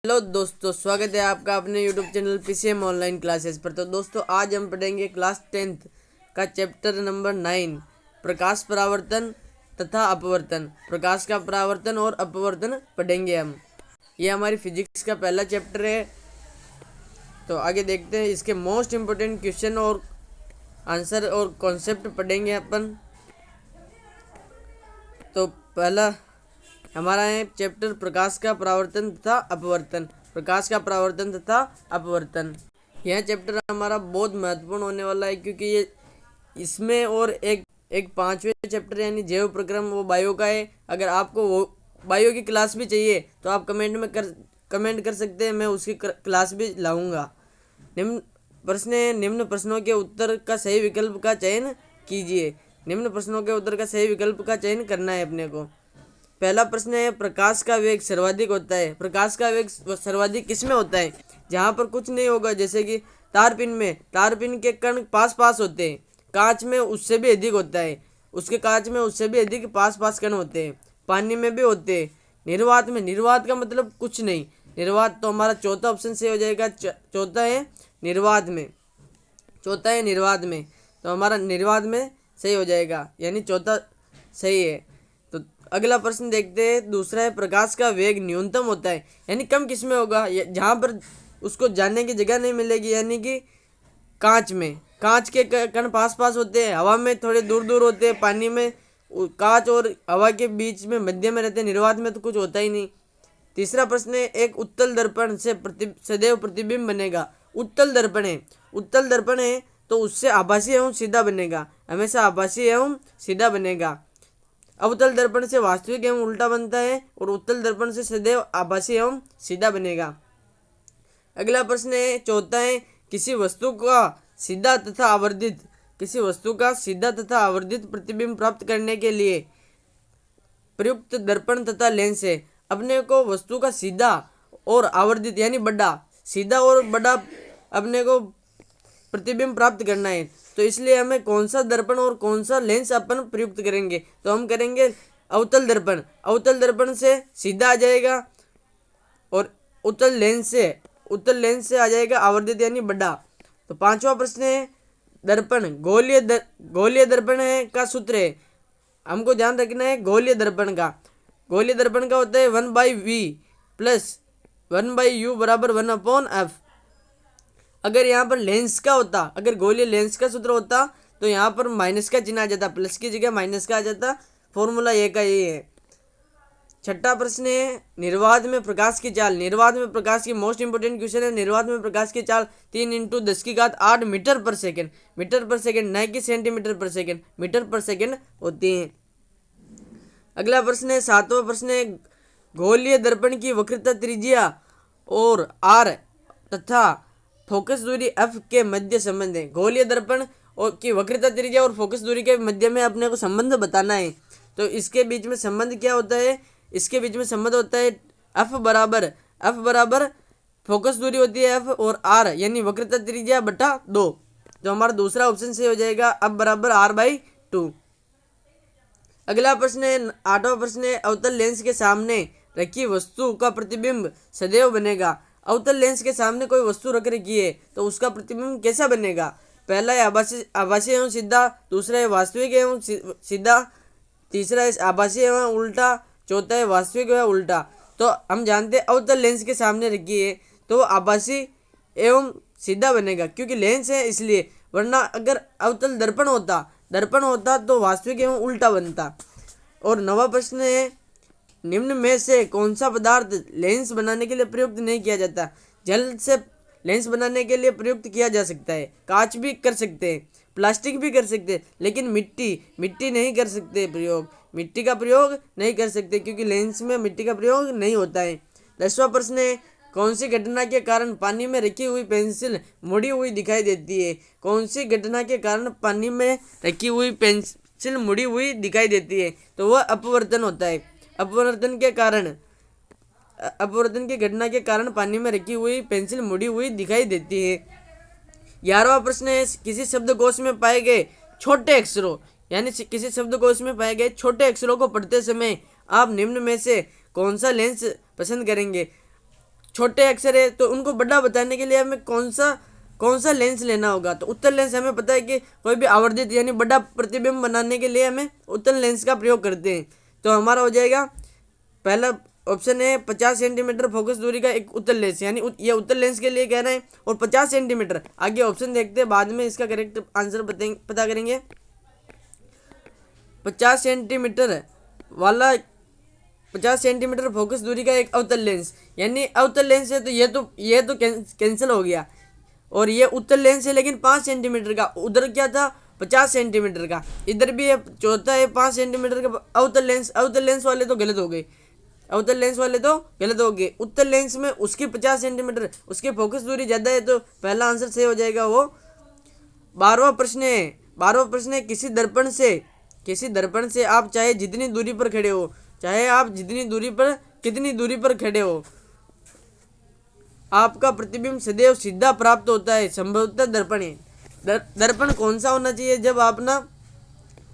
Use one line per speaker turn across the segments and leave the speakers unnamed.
Hello दोस्तों, स्वागत है आपका अपने YouTube channel PCM online classes पर। तो दोस्तों, आज हम पढ़ेंगे क्लास 10th का चैप्टर नंबर 9 प्रकाश परावर्तन तथा अपवर्तन। प्रकाश का परावर्तन और अपवर्तन पढ़ेंगे हम। ये हमारी फिजिक्स का पहला चैप्टर है। तो आगे देखते हैं, इसके मोस्ट इम्पोर्टेंट क्वेश्चन और आंसर और कॉन्सेप्ट पढ़ेंगे अपन। तो पहला हमारा है चैप्टर प्रकाश का परावर्तन तथा अपवर्तन। प्रकाश का परावर्तन तथा अपवर्तन, यह चैप्टर हमारा बहुत महत्वपूर्ण होने वाला है, क्योंकि ये इसमें और एक पांचवें चैप्टर यानी जैव प्रक्रम, वो बायो का है। अगर आपको वो बायो की क्लास भी चाहिए तो आप कमेंट कर सकते हैं, मैं उसकी क्लास भी लाऊंगा। निम्न प्रश्नों के उत्तर का सही विकल्प का चयन कीजिए। निम्न प्रश्नों के उत्तर का सही विकल्प का चयन करना है अपने को। पहला प्रश्न है, प्रकाश का वेग सर्वाधिक होता है। प्रकाश का वेग सर्वाधिक किस में होता है? जहाँ पर कुछ नहीं होगा, जैसे कि तारपीन में, तारपीन के कण पास पास होते हैं। कांच में उससे भी अधिक होता है, उसके कांच में उससे भी अधिक पास पास कण होते हैं। पानी में भी होते हैं। निर्वात में, निर्वात का मतलब कुछ नहीं। निर्वात तो हमारा चौथा ऑप्शन से हो जाएगा। चौथा है निर्वात में, चौथा है निर्वात में, तो हमारा निर्वात में सही हो जाएगा, यानी चौथा सही है। तो अगला प्रश्न देखते हैं, दूसरा है, प्रकाश का वेग न्यूनतम होता है, यानी कम किस में होगा? जहाँ पर उसको जाने की जगह नहीं मिलेगी, यानी कि कांच में। कांच के कण पास पास होते हैं, हवा में थोड़े दूर दूर होते हैं, पानी में कांच और हवा के बीच में मध्य में रहते हैं। निर्वात में तो कुछ होता ही नहीं। तीसरा प्रश्न है, एक उत्तल दर्पण से सदैव प्रतिबिंब बनेगा। उत्तल दर्पण है, उत्तल दर्पण है तो उससे आभासी एवं सीधा बनेगा, हमेशा आभासी एवं सीधा बनेगा। अवतल दर्पण से वास्तविक एवं उल्टा बनता है, और उत्तल दर्पण से सदैव आभासी एवं सीधा बनेगा। अगला प्रश्न है, चौथा है, किसी वस्तु का सीधा तथा आवर्धित, किसी वस्तु का सीधा तथा आवर्धित प्रतिबिंब प्राप्त करने के लिए प्रयुक्त दर्पण तथा लेंस है। अपने को वस्तु का सीधा और आवर्धित यानी बड़ा, सीधा और बड़ा अपने को प्रतिबिंब प्राप्त करना है, तो इसलिए हमें कौन सा दर्पण और कौन सा लेंस अपन प्रयुक्त करेंगे? तो हम करेंगे अवतल दर्पण। अवतल दर्पण से सीधा आ जाएगा, और उत्तल लेंस से आ जाएगा आवर्धित यानी बड़ा। तो पांचवा प्रश्न है, दर्पण गोलीय दर्पण है का सूत्र है। हमको ध्यान रखना है गोलीय दर्पण का। गोलीय दर्पण का होता है 1/v प्लस 1/u बराबर 1/f। अगर यहाँ पर लेंस का होता, अगर गोलीय लेंस का सूत्र होता तो यहाँ पर माइनस का चिन्ह आ जाता, प्लस की जगह माइनस का आ जाता। फॉर्मूला ये का ये है। छठा प्रश्न है, निर्वात में प्रकाश की चाल। निर्वात में प्रकाश की मोस्ट इंपोर्टेंट क्वेश्चन है। निर्वात में प्रकाश की चाल 3 × 10⁸ मीटर पर सेकेंड, मीटर पर सेकेंड, न कि सेंटीमीटर पर सेकेंड, मीटर पर सेकेंड होती है। अगला प्रश्न है, सातवां प्रश्न है, गोलीय दर्पण की वक्रता त्रिज्या और r तथा फोकस दूरी f के मध्य संबंध है। गोलीय दर्पण और की वक्रता त्रिज्या और फोकस दूरी के मध्य में अपने को संबंध बताना है। तो इसके बीच में संबंध क्या होता है? इसके बीच में संबंध होता है f बराबर फोकस दूरी होती है f और r यानी वक्रता त्रिज्या बटा 2। तो हमारा दूसरा ऑप्शन से हो जाएगा f बराबर r/2। अगला प्रश्न है, आठवां प्रश्न है, अवतल लेंस के सामने रखी वस्तु का प्रतिबिंब सदैव बनेगा। अवतल लेंस के सामने कोई वस्तु रख रखी है तो उसका प्रतिबिंब कैसा बनेगा? पहला है आभासी एवं सीधा, दूसरा है वास्तविक एवं सीधा, तीसरा है आभासी एवं उल्टा, चौथा है वास्तविक एवं उल्टा। तो हम जानते हैं अवतल लेंस के सामने रखी है तो आभासी एवं सीधा बनेगा, क्योंकि लेंस है इसलिए, वरना अगर अवतल दर्पण होता तो वास्तविक एवं उल्टा बनता। और नवा प्रश्न है, निम्न में से कौन सा पदार्थ लेंस बनाने के लिए प्रयुक्त नहीं किया जाता? जल से लेंस बनाने के लिए प्रयुक्त किया जा सकता है, कांच भी कर सकते हैं, प्लास्टिक भी कर सकते हैं, लेकिन मिट्टी नहीं कर सकते प्रयोग, मिट्टी का प्रयोग नहीं कर सकते, क्योंकि लेंस में मिट्टी का प्रयोग नहीं होता है। 10वां प्रश्न है, कौन सी घटना के कारण पानी में रखी हुई पेंसिल मुड़ी हुई दिखाई देती है? कौन सी घटना के कारण पानी में रखी हुई पेंसिल मुड़ी हुई दिखाई देती है? तो वह अपवर्तन होता है। अपवर्तन की घटना के कारण पानी में रखी हुई पेंसिल मुड़ी हुई दिखाई देती है। 11वां प्रश्न है, किसी शब्दकोश में पाए गए छोटे अक्षरों, यानी किसी शब्दकोश में पाए गए छोटे अक्षरों को पढ़ते समय आप निम्न में से कौन सा लेंस पसंद करेंगे? छोटे अक्षर है तो उनको बड़ा बताने के लिए हमें कौन सा लेंस लेना होगा। तो उत्तल लेंस हमें पता है कि कोई भी आवर्धित यानी बड़ा प्रतिबिंब बनाने के लिए हमें उत्तल लेंस का प्रयोग करते हैं। तो हमारा हो जाएगा पहला ऑप्शन है 50 सेंटीमीटर फोकस दूरी का एक उत्तल लेंस, यानी ये उत्तल लेंस के लिए कह रहे हैं। और 50 सेंटीमीटर, आगे ऑप्शन देखते हैं, बाद में इसका करेक्ट आंसर पता करेंगे। 50 सेंटीमीटर वाला 50 सेंटीमीटर फोकस दूरी का एक अवतल लेंस, यानी अवतल लेंस है तो ये तो कैंसिल हो गया। और ये उत्तल लेंस है लेकिन 5 सेंटीमीटर का, उधर क्या था 50 सेंटीमीटर का, इधर भी है चौथा है 5 सेंटीमीटर का अवतल लेंस वाले तो गलत हो गए, अवतल लेंस वाले तो गलत हो गए। उत्तल लेंस में उसकी 50 सेंटीमीटर उसकी फोकस दूरी ज़्यादा है, तो पहला आंसर सही हो जाएगा वो। 12वां प्रश्न है किसी दर्पण से आप चाहे जितनी दूरी पर खड़े हो, चाहे आप जितनी दूरी पर कितनी दूरी पर खड़े हो, आपका प्रतिबिंब सदैव सीधा प्राप्त होता है। संभवतः दर्पण है। दर्पण कौन सा होना चाहिए जब आप ना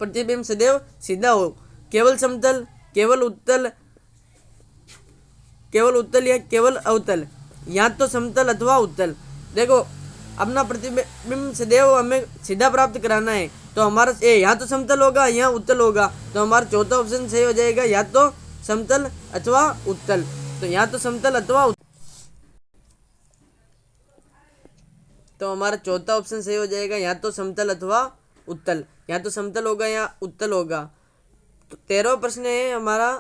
प्रतिबिंब सदैव सीधा हो? केवल समतल, केवल उत्तल या केवल अवतल, या तो समतल अथवा उत्तल। देखो अपना प्रतिबिंब सदैव हमें सीधा प्राप्त कराना है, तो हमारा या तो समतल होगा या उत्तल होगा। तो हमारा चौथा ऑप्शन सही हो जाएगा, या तो समतल अथवा उत्तल। तो या तो समतल अथवा तो हमारा चौथा ऑप्शन सही हो जाएगा, या तो समतल अथवा उत्तल, या तो समतल होगा या उत्तल होगा। तो 13वां प्रश्न है हमारा,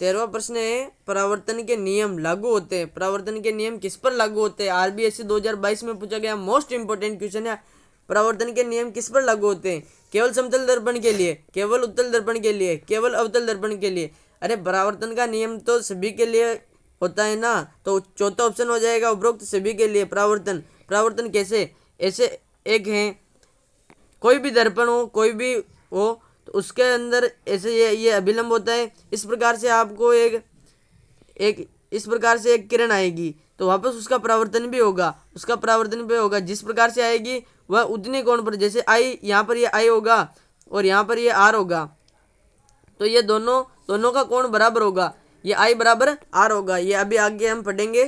13वां प्रश्न है परावर्तन के नियम लागू होते हैं। परावर्तन के नियम किस पर लागू होते हैं? आरबीएससी 2022 में पूछा गया मोस्ट इंपोर्टेंट क्वेश्चन है। परावर्तन के नियम किस पर लागू होते हैं? केवल समतल दर्पण के लिए, केवल उत्तल दर्पण के लिए, केवल अवतल दर्पण के लिए। अरे परावर्तन का नियम तो सभी के लिए होता है ना, तो चौथा ऑप्शन हो जाएगा उपरोक्त सभी के लिए। परावर्तन कैसे? ऐसे एक है, कोई भी दर्पण हो, कोई भी हो, तो उसके अंदर ऐसे ये अभिलंब होता है। इस प्रकार से आपको इस प्रकार से एक किरण आएगी, तो वापस उसका परावर्तन भी होगा। जिस प्रकार से आएगी वह उतने कोण पर, जैसे आई यहाँ पर ये आई होगा और यहाँ पर ये आर होगा, तो ये दोनों का कोण बराबर होगा, ये आई बराबर आर होगा। ये अभी आगे हम पढ़ेंगे।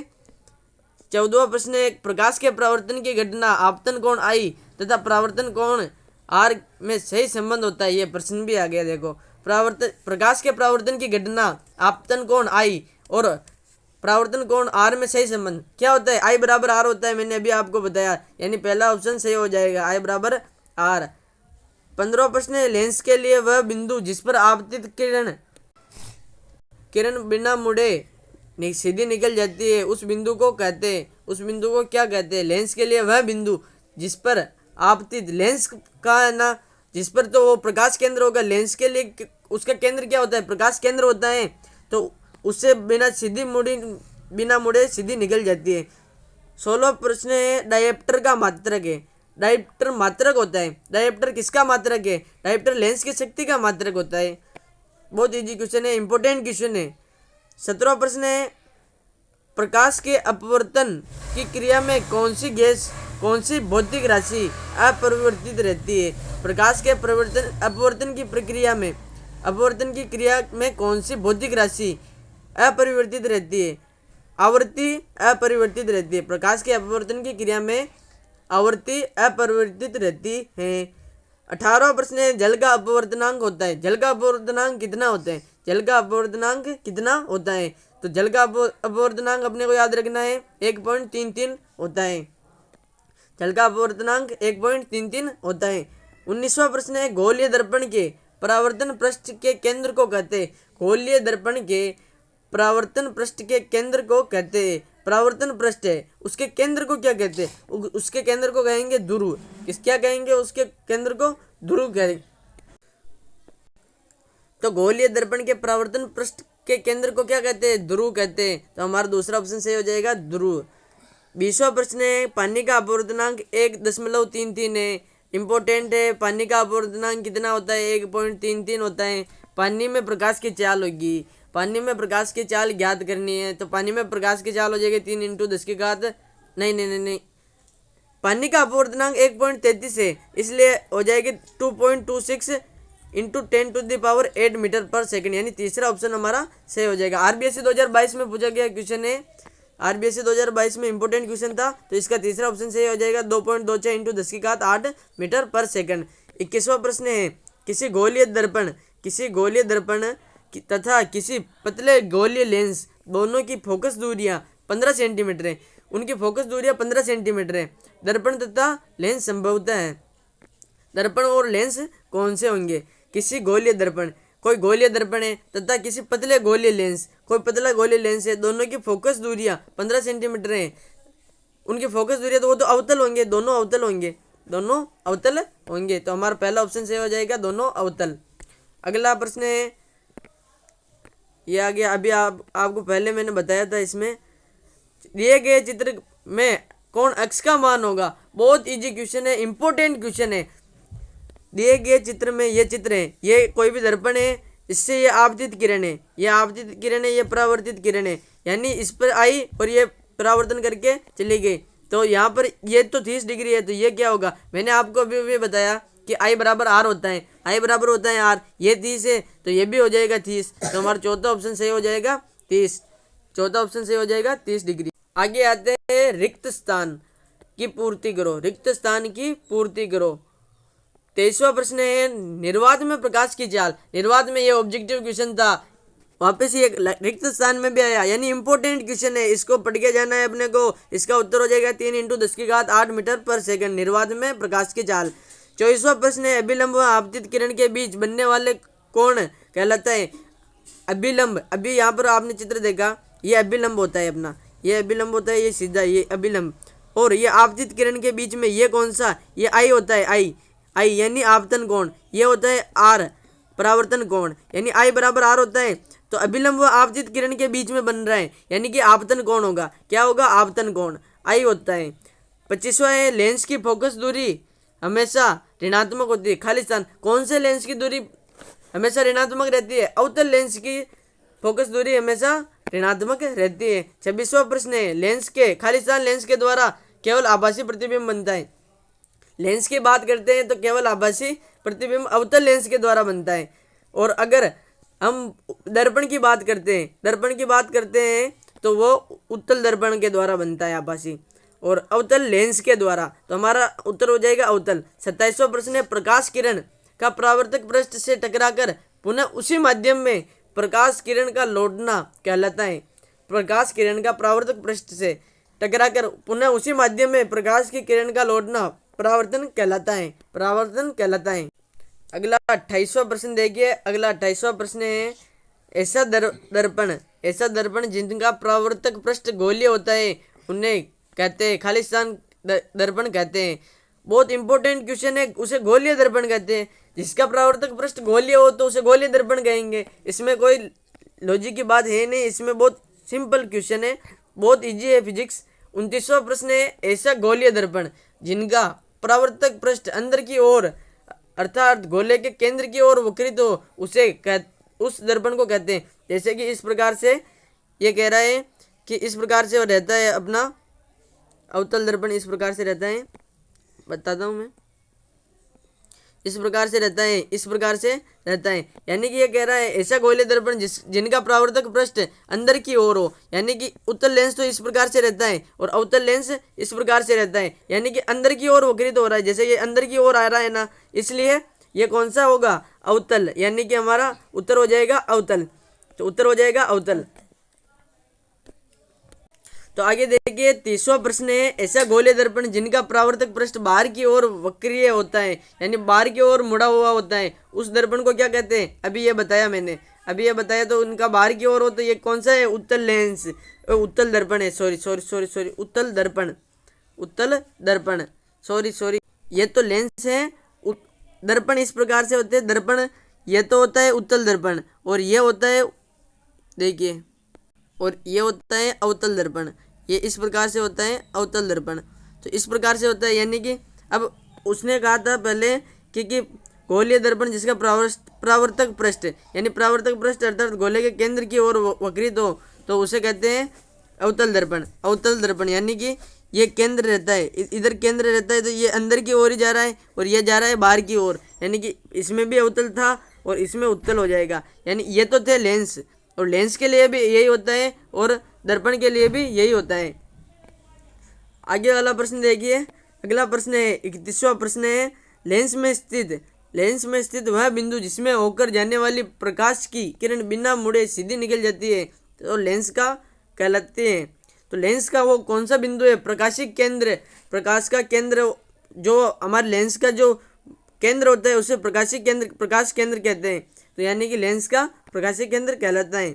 14वां प्रश्न है प्रकाश के परावर्तन की घटना आपतन कोण आई तथा परावर्तन कोण आर में सही संबंध होता है। ये प्रश्न भी आ गया। देखो प्रकाश के परावर्तन की घटना आपतन कोण आई और परावर्तन कोण आर में सही संबंध क्या होता है? आई बराबर आर होता है, मैंने अभी आपको बताया, यानी पहला ऑप्शन सही हो जाएगा, आई बराबर आर। 15वां प्रश्न है लेंस के लिए वह बिंदु जिस पर आपतित किरण बिना मुड़े सीधी निकल जाती है, उस बिंदु को क्या कहते हैं? लेंस के लिए वह बिंदु जिस पर आपतित, लेंस का है ना, जिस पर तो वो प्रकाश केंद्र होगा। लेंस के लिए उसका केंद्र क्या होता है? प्रकाश केंद्र होता है, तो उससे बिना मुड़े सीधी निकल जाती है। 16वां प्रश्न है डायप्टर का मात्रक है। डायप्टर मात्रक होता है। डायप्टर किसका मात्रक है? डायप्टर लेंस की शक्ति का मात्रक होता है। बहुत इजी क्वेश्चन है, इंपॉर्टेंट क्वेश्चन है। 17वां प्रश्न है प्रकाश के अपवर्तन की क्रिया में कौन सी भौतिक राशि अपरिवर्तित रहती है? प्रकाश के अपवर्तन की क्रिया में कौन सी भौतिक राशि अपरिवर्तित रहती है? आवृत्ति अपरिवर्तित रहती है। प्रकाश के अपवर्तन की क्रिया में आवृत्ति अपरिवर्तित रहती है। 18वां प्रश्न है जल का अपवर्तनांक होता है। जल का अपवर्तनांक कितना होता है? तो जल का अपवर्तनांक अपने को याद रखना है 1.33 होता है। जल का अपवर्तनांक 1.33 होता है। 19वां प्रश्न है गोलीय दर्पण के परावर्तन पृष्ठ के केंद्र को कहते हैं। गोलीय दर्पण के परावर्तन पृष्ठ के केंद्र को कहते हैं। परावर्तन पृष्ठ है, उसके केंद्र को क्या कहते हैं? उसके केंद्र को कहेंगे ध्रुव। क्या कहेंगे? उसके केंद्र को ध्रुव कहेंगे। तो गोलीय दर्पण के परावर्तन पृष्ठ के केंद्र को क्या कहते हैं? ध्रुव कहते हैं। तो हमारा दूसरा ऑप्शन सही हो जाएगा, ध्रुव। 20वां प्रश्न है पानी का अपवर्तनांक 1.33 है। इंपॉर्टेंट है, पानी का अपवर्तनांक कितना होता है? 1.33 होता है। पानी में प्रकाश की चाल होगी, पानी में प्रकाश की चाल ज्ञात करनी है, तो पानी में प्रकाश की चाल हो जाएगी 3 × 10 की घात नहीं, पानी का अपवर्तनांक 1.33 है, इसलिए हो जाएगी 2.26 इंटू 10⁸ मीटर पर सेकंड, यानी तीसरा ऑप्शन हमारा सही हो जाएगा। आरबीएससी 2022 में पूछा गया क्वेश्चन है, आरबीएससी 2022 में इंपॉर्टेंट क्वेश्चन था, तो इसका तीसरा ऑप्शन सही हो जाएगा। 2.26 इंटू 10⁸ मीटर पर सेकंड। 21वां प्रश्न है, किसी गोलीय दर्पण तथा किसी पतले गोलीय लेंस दोनों की फोकस दूरियां 15 सेंटीमीटर है, उनकी फोकस दूरियां 15 सेंटीमीटर है। दर्पण तथा लेंस संभवतः है, दर्पण और लेंस कौन से होंगे? किसी गोलीय दर्पण, कोई गोलीय दर्पण है, तथा किसी पतले गोलीय लेंस, कोई पतला गोलीय लेंस है, दोनों की फोकस दूरियां 15 सेंटीमीटर है। उनकी फोकस दूरियां तो वो तो अवतल होंगे, दोनों अवतल होंगे। तो हमारा पहला ऑप्शन सही हो जाएगा, दोनों अवतल। अगला प्रश्न है, ये आ गया, अभी आपको पहले मैंने बताया था, इसमें दिए गए चित्र में कौन अक्ष का मान होगा? बहुत इजी क्वेश्चन है, इंपॉर्टेंट क्वेश्चन है। दिए गए चित्र में ये चित्र है, ये कोई भी दर्पण है, इससे ये आपतित किरण है, ये परावर्तित किरण है, यानी इस पर आई और ये परावर्तन करके चली गई। तो यहाँ पर ये तो 30 डिग्री है, तो ये क्या होगा? मैंने आपको अभी बताया कि आई बराबर आर होता है, आर, ये 30 है, तो ये भी हो जाएगा 30। तो हमारा चौथा ऑप्शन सही हो जाएगा 30, 30 डिग्री। आगे आते हैं, रिक्त स्थान की पूर्ति करो। 23वां प्रश्न है, निर्वात में प्रकाश की चाल। निर्वात में ये ऑब्जेक्टिव क्वेश्चन था, वापस ये रिक्त स्थान में भी आया, यानी इंपॉर्टेंट क्वेश्चन है, इसको पढ़ के जाना है अपने को। इसका उत्तर हो जाएगा 3 इंटू 10⁸ मीटर पर सेकंड, निर्वात में प्रकाश की चाल। 24वां प्रश्न है, अभिलंब व आपतित किरण के बीच बनने वाले कोण कहलाता है? अभिलंब, अभी यहाँ पर आपने चित्र देखा, ये अभिलंब होता है अपना, ये सीधा, ये अभिलंब। और ये आपतित किरण के बीच में ये कौन सा? ये आई होता है, आई यानी आपतन कोण। ये होता है आर, परावर्तन कोण, यानी आई बराबर आर होता है। तो अभिलंब व आपतित किरण के बीच में बन रहा है, यानी कि आपतन कोण होगा। क्या होगा? आपतन कोण, आई होता है। 25वां है, लेंस की फोकस दूरी हमेशा ऋणात्मक होती है, खाली स्थान। कौन से लेंस की दूरी हमेशा ऋणात्मक रहती है? अवतल लेंस की फोकस दूरी हमेशा ऋणात्मक रहती है। 26वां प्रश्न है, लेंस के खाली स्थान लेंस के द्वारा केवल आभासी प्रतिबिंब बनता है। लेंस की बात करते हैं तो केवल आभासी प्रतिबिंब अवतल लेंस के द्वारा बनता है। और अगर हम दर्पण की बात करते हैं तो वो उत्तल दर्पण के द्वारा बनता है आभासी, और अवतल लेंस के द्वारा। तो हमारा उत्तर हो जाएगा अवतल। 27वां प्रश्न है, प्रकाश किरण का परावर्तक पृष्ठ से टकराकर पुनः उसी माध्यम में प्रकाश किरण का लौटना कहलाता है। प्रकाश किरण का परावर्तक पृष्ठ से टकराकर पुनः उसी माध्यम में प्रकाश की किरण का लौटना परावर्तन कहलाता है। अगला 28वां प्रश्न देखिए। अगला 28वां प्रश्न है, ऐसा दर्पण जिनका परावर्तक पृष्ठ गोलीय होता है उन्हें कहते हैं खाली स्थान दर्पण कहते हैं। बहुत इंपॉर्टेंट क्वेश्चन है, उसे गोलीय दर्पण कहते हैं। जिसका परावर्तक पृष्ठ गोलीय हो तो उसे गोलीय दर्पण कहेंगे। इसमें कोई लॉजिक की बात है नहीं, इसमें बहुत सिंपल क्वेश्चन है, बहुत इजी है फिजिक्स। 29वां प्रश्न है, ऐसा गोलीय दर्पण जिनका परावर्तक पृष्ठ अंदर की ओर अर्थात गोले के केंद्र की ओर वक्रित हो उस दर्पण को कहते हैं। जैसे कि इस प्रकार से ये कह रहा है कि इस प्रकार से रहता है अपना अवतल दर्पण, इस प्रकार से रहता है, बताता हूँ मैं, इस प्रकार से रहता है। यानी कि ये कह रहा है ऐसा गोलीय दर्पण जिनका परावर्तक पृष्ठ अंदर की ओर हो, यानी कि उत्तल लेंस तो इस प्रकार से रहता है और अवतल लेंस इस प्रकार से रहता है, यानी कि अंदर की ओर वक्रित हो रहा है। जैसे ये अंदर की ओर आ रहा है ना, इसलिए ये कौन सा होगा? अवतल, यानी कि हमारा उत्तर हो जाएगा अवतल। तो उत्तर हो जाएगा अवतल। तो आगे देखिए 30वां प्रश्न है, ऐसा गोलीय दर्पण जिनका परावर्तक पृष्ठ बाहर की ओर वक्रीय होता है, यानी बाहर की ओर मुड़ा हुआ होता है, उस दर्पण को क्या कहते हैं? अभी ये बताया तो उनका बाहर की ओर हो तो ये कौन सा है? उत्तल दर्पण है। सॉरी उत्तल दर्पण सॉरी ये तो लेंस है। दर्पण इस प्रकार से होते हैं, दर्पण ये तो होता है उत्तल दर्पण, और ये होता है, देखिए, और ये होता है अवतल दर्पण। ये इस प्रकार से होता है अवतल दर्पण, तो इस प्रकार से होता है। यानी कि अब उसने कहा था पहले कि गोलीय दर्पण जिसका परावर्तक पृष्ठ, यानी परावर्तक पृष्ठ अर्थात गोले के केंद्र की ओर वक्रित हो तो उसे कहते हैं अवतल दर्पण। यानी कि ये केंद्र रहता है, इधर केंद्र रहता है, तो ये अंदर की ओर ही जा रहा है और ये जा रहा है बाहर की ओर, यानी कि इसमें भी अवतल था और इसमें उत्तल हो जाएगा। यानी ये तो थे लेंस, और लेंस के लिए भी यही होता है और दर्पण के लिए भी यही होता है। आगे वाला प्रश्न देखिए, अगला प्रश्न है 31वां प्रश्न है, लेंस में स्थित वह बिंदु जिसमें होकर जाने वाली प्रकाश की किरण बिना मुड़े सीधी निकल जाती है तो लेंस का कहलाते हैं। तो लेंस का वो कौन सा बिंदु है? प्रकाशिक केंद्र, प्रकाश का केंद्र, जो हमारे लेंस का जो केंद्र होता है उसे प्रकाशिक केंद्र, प्रकाश केंद्र कहते हैं। तो यानी कि लेंस का प्रकाशिक केंद्र कहलाता है।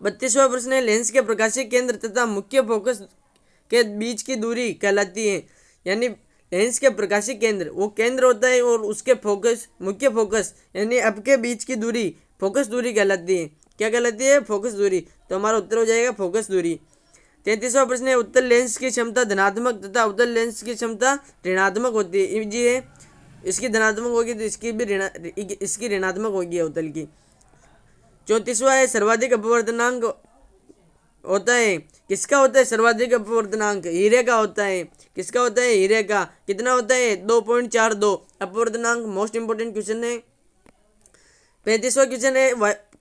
32वां प्रश्न है, लेंस के प्रकाशिक केंद्र तथा मुख्य फोकस के बीच की दूरी कहलाती है। यानी लेंस के प्रकाशिक केंद्र वो केंद्र होता है और उसके फोकस, मुख्य फोकस यानी आपके बीच की दूरी फोकस दूरी कहलाती है। क्या कहलाती है? फोकस दूरी। तो हमारा उत्तर हो जाएगा फोकस दूरी। 33वां प्रश्न है, उत्तल लेंस की क्षमता धनात्मक तथा अवतल लेंस की क्षमता ऋणात्मक होती है। जी है, इसकी धनात्मक होगी तो इसकी भी इसकी ऋणात्मक होगी अवतल की। 34वां है, सर्वाधिक अपवर्तनांक होता है। किसका होता है सर्वाधिक अपवर्तनांक? हीरे का होता है। किसका होता है? हीरे का। कितना होता है? 2.42 अपवर्तनांक। मोस्ट इंपोर्टेंट क्वेश्चन है। 35वां क्वेश्चन है,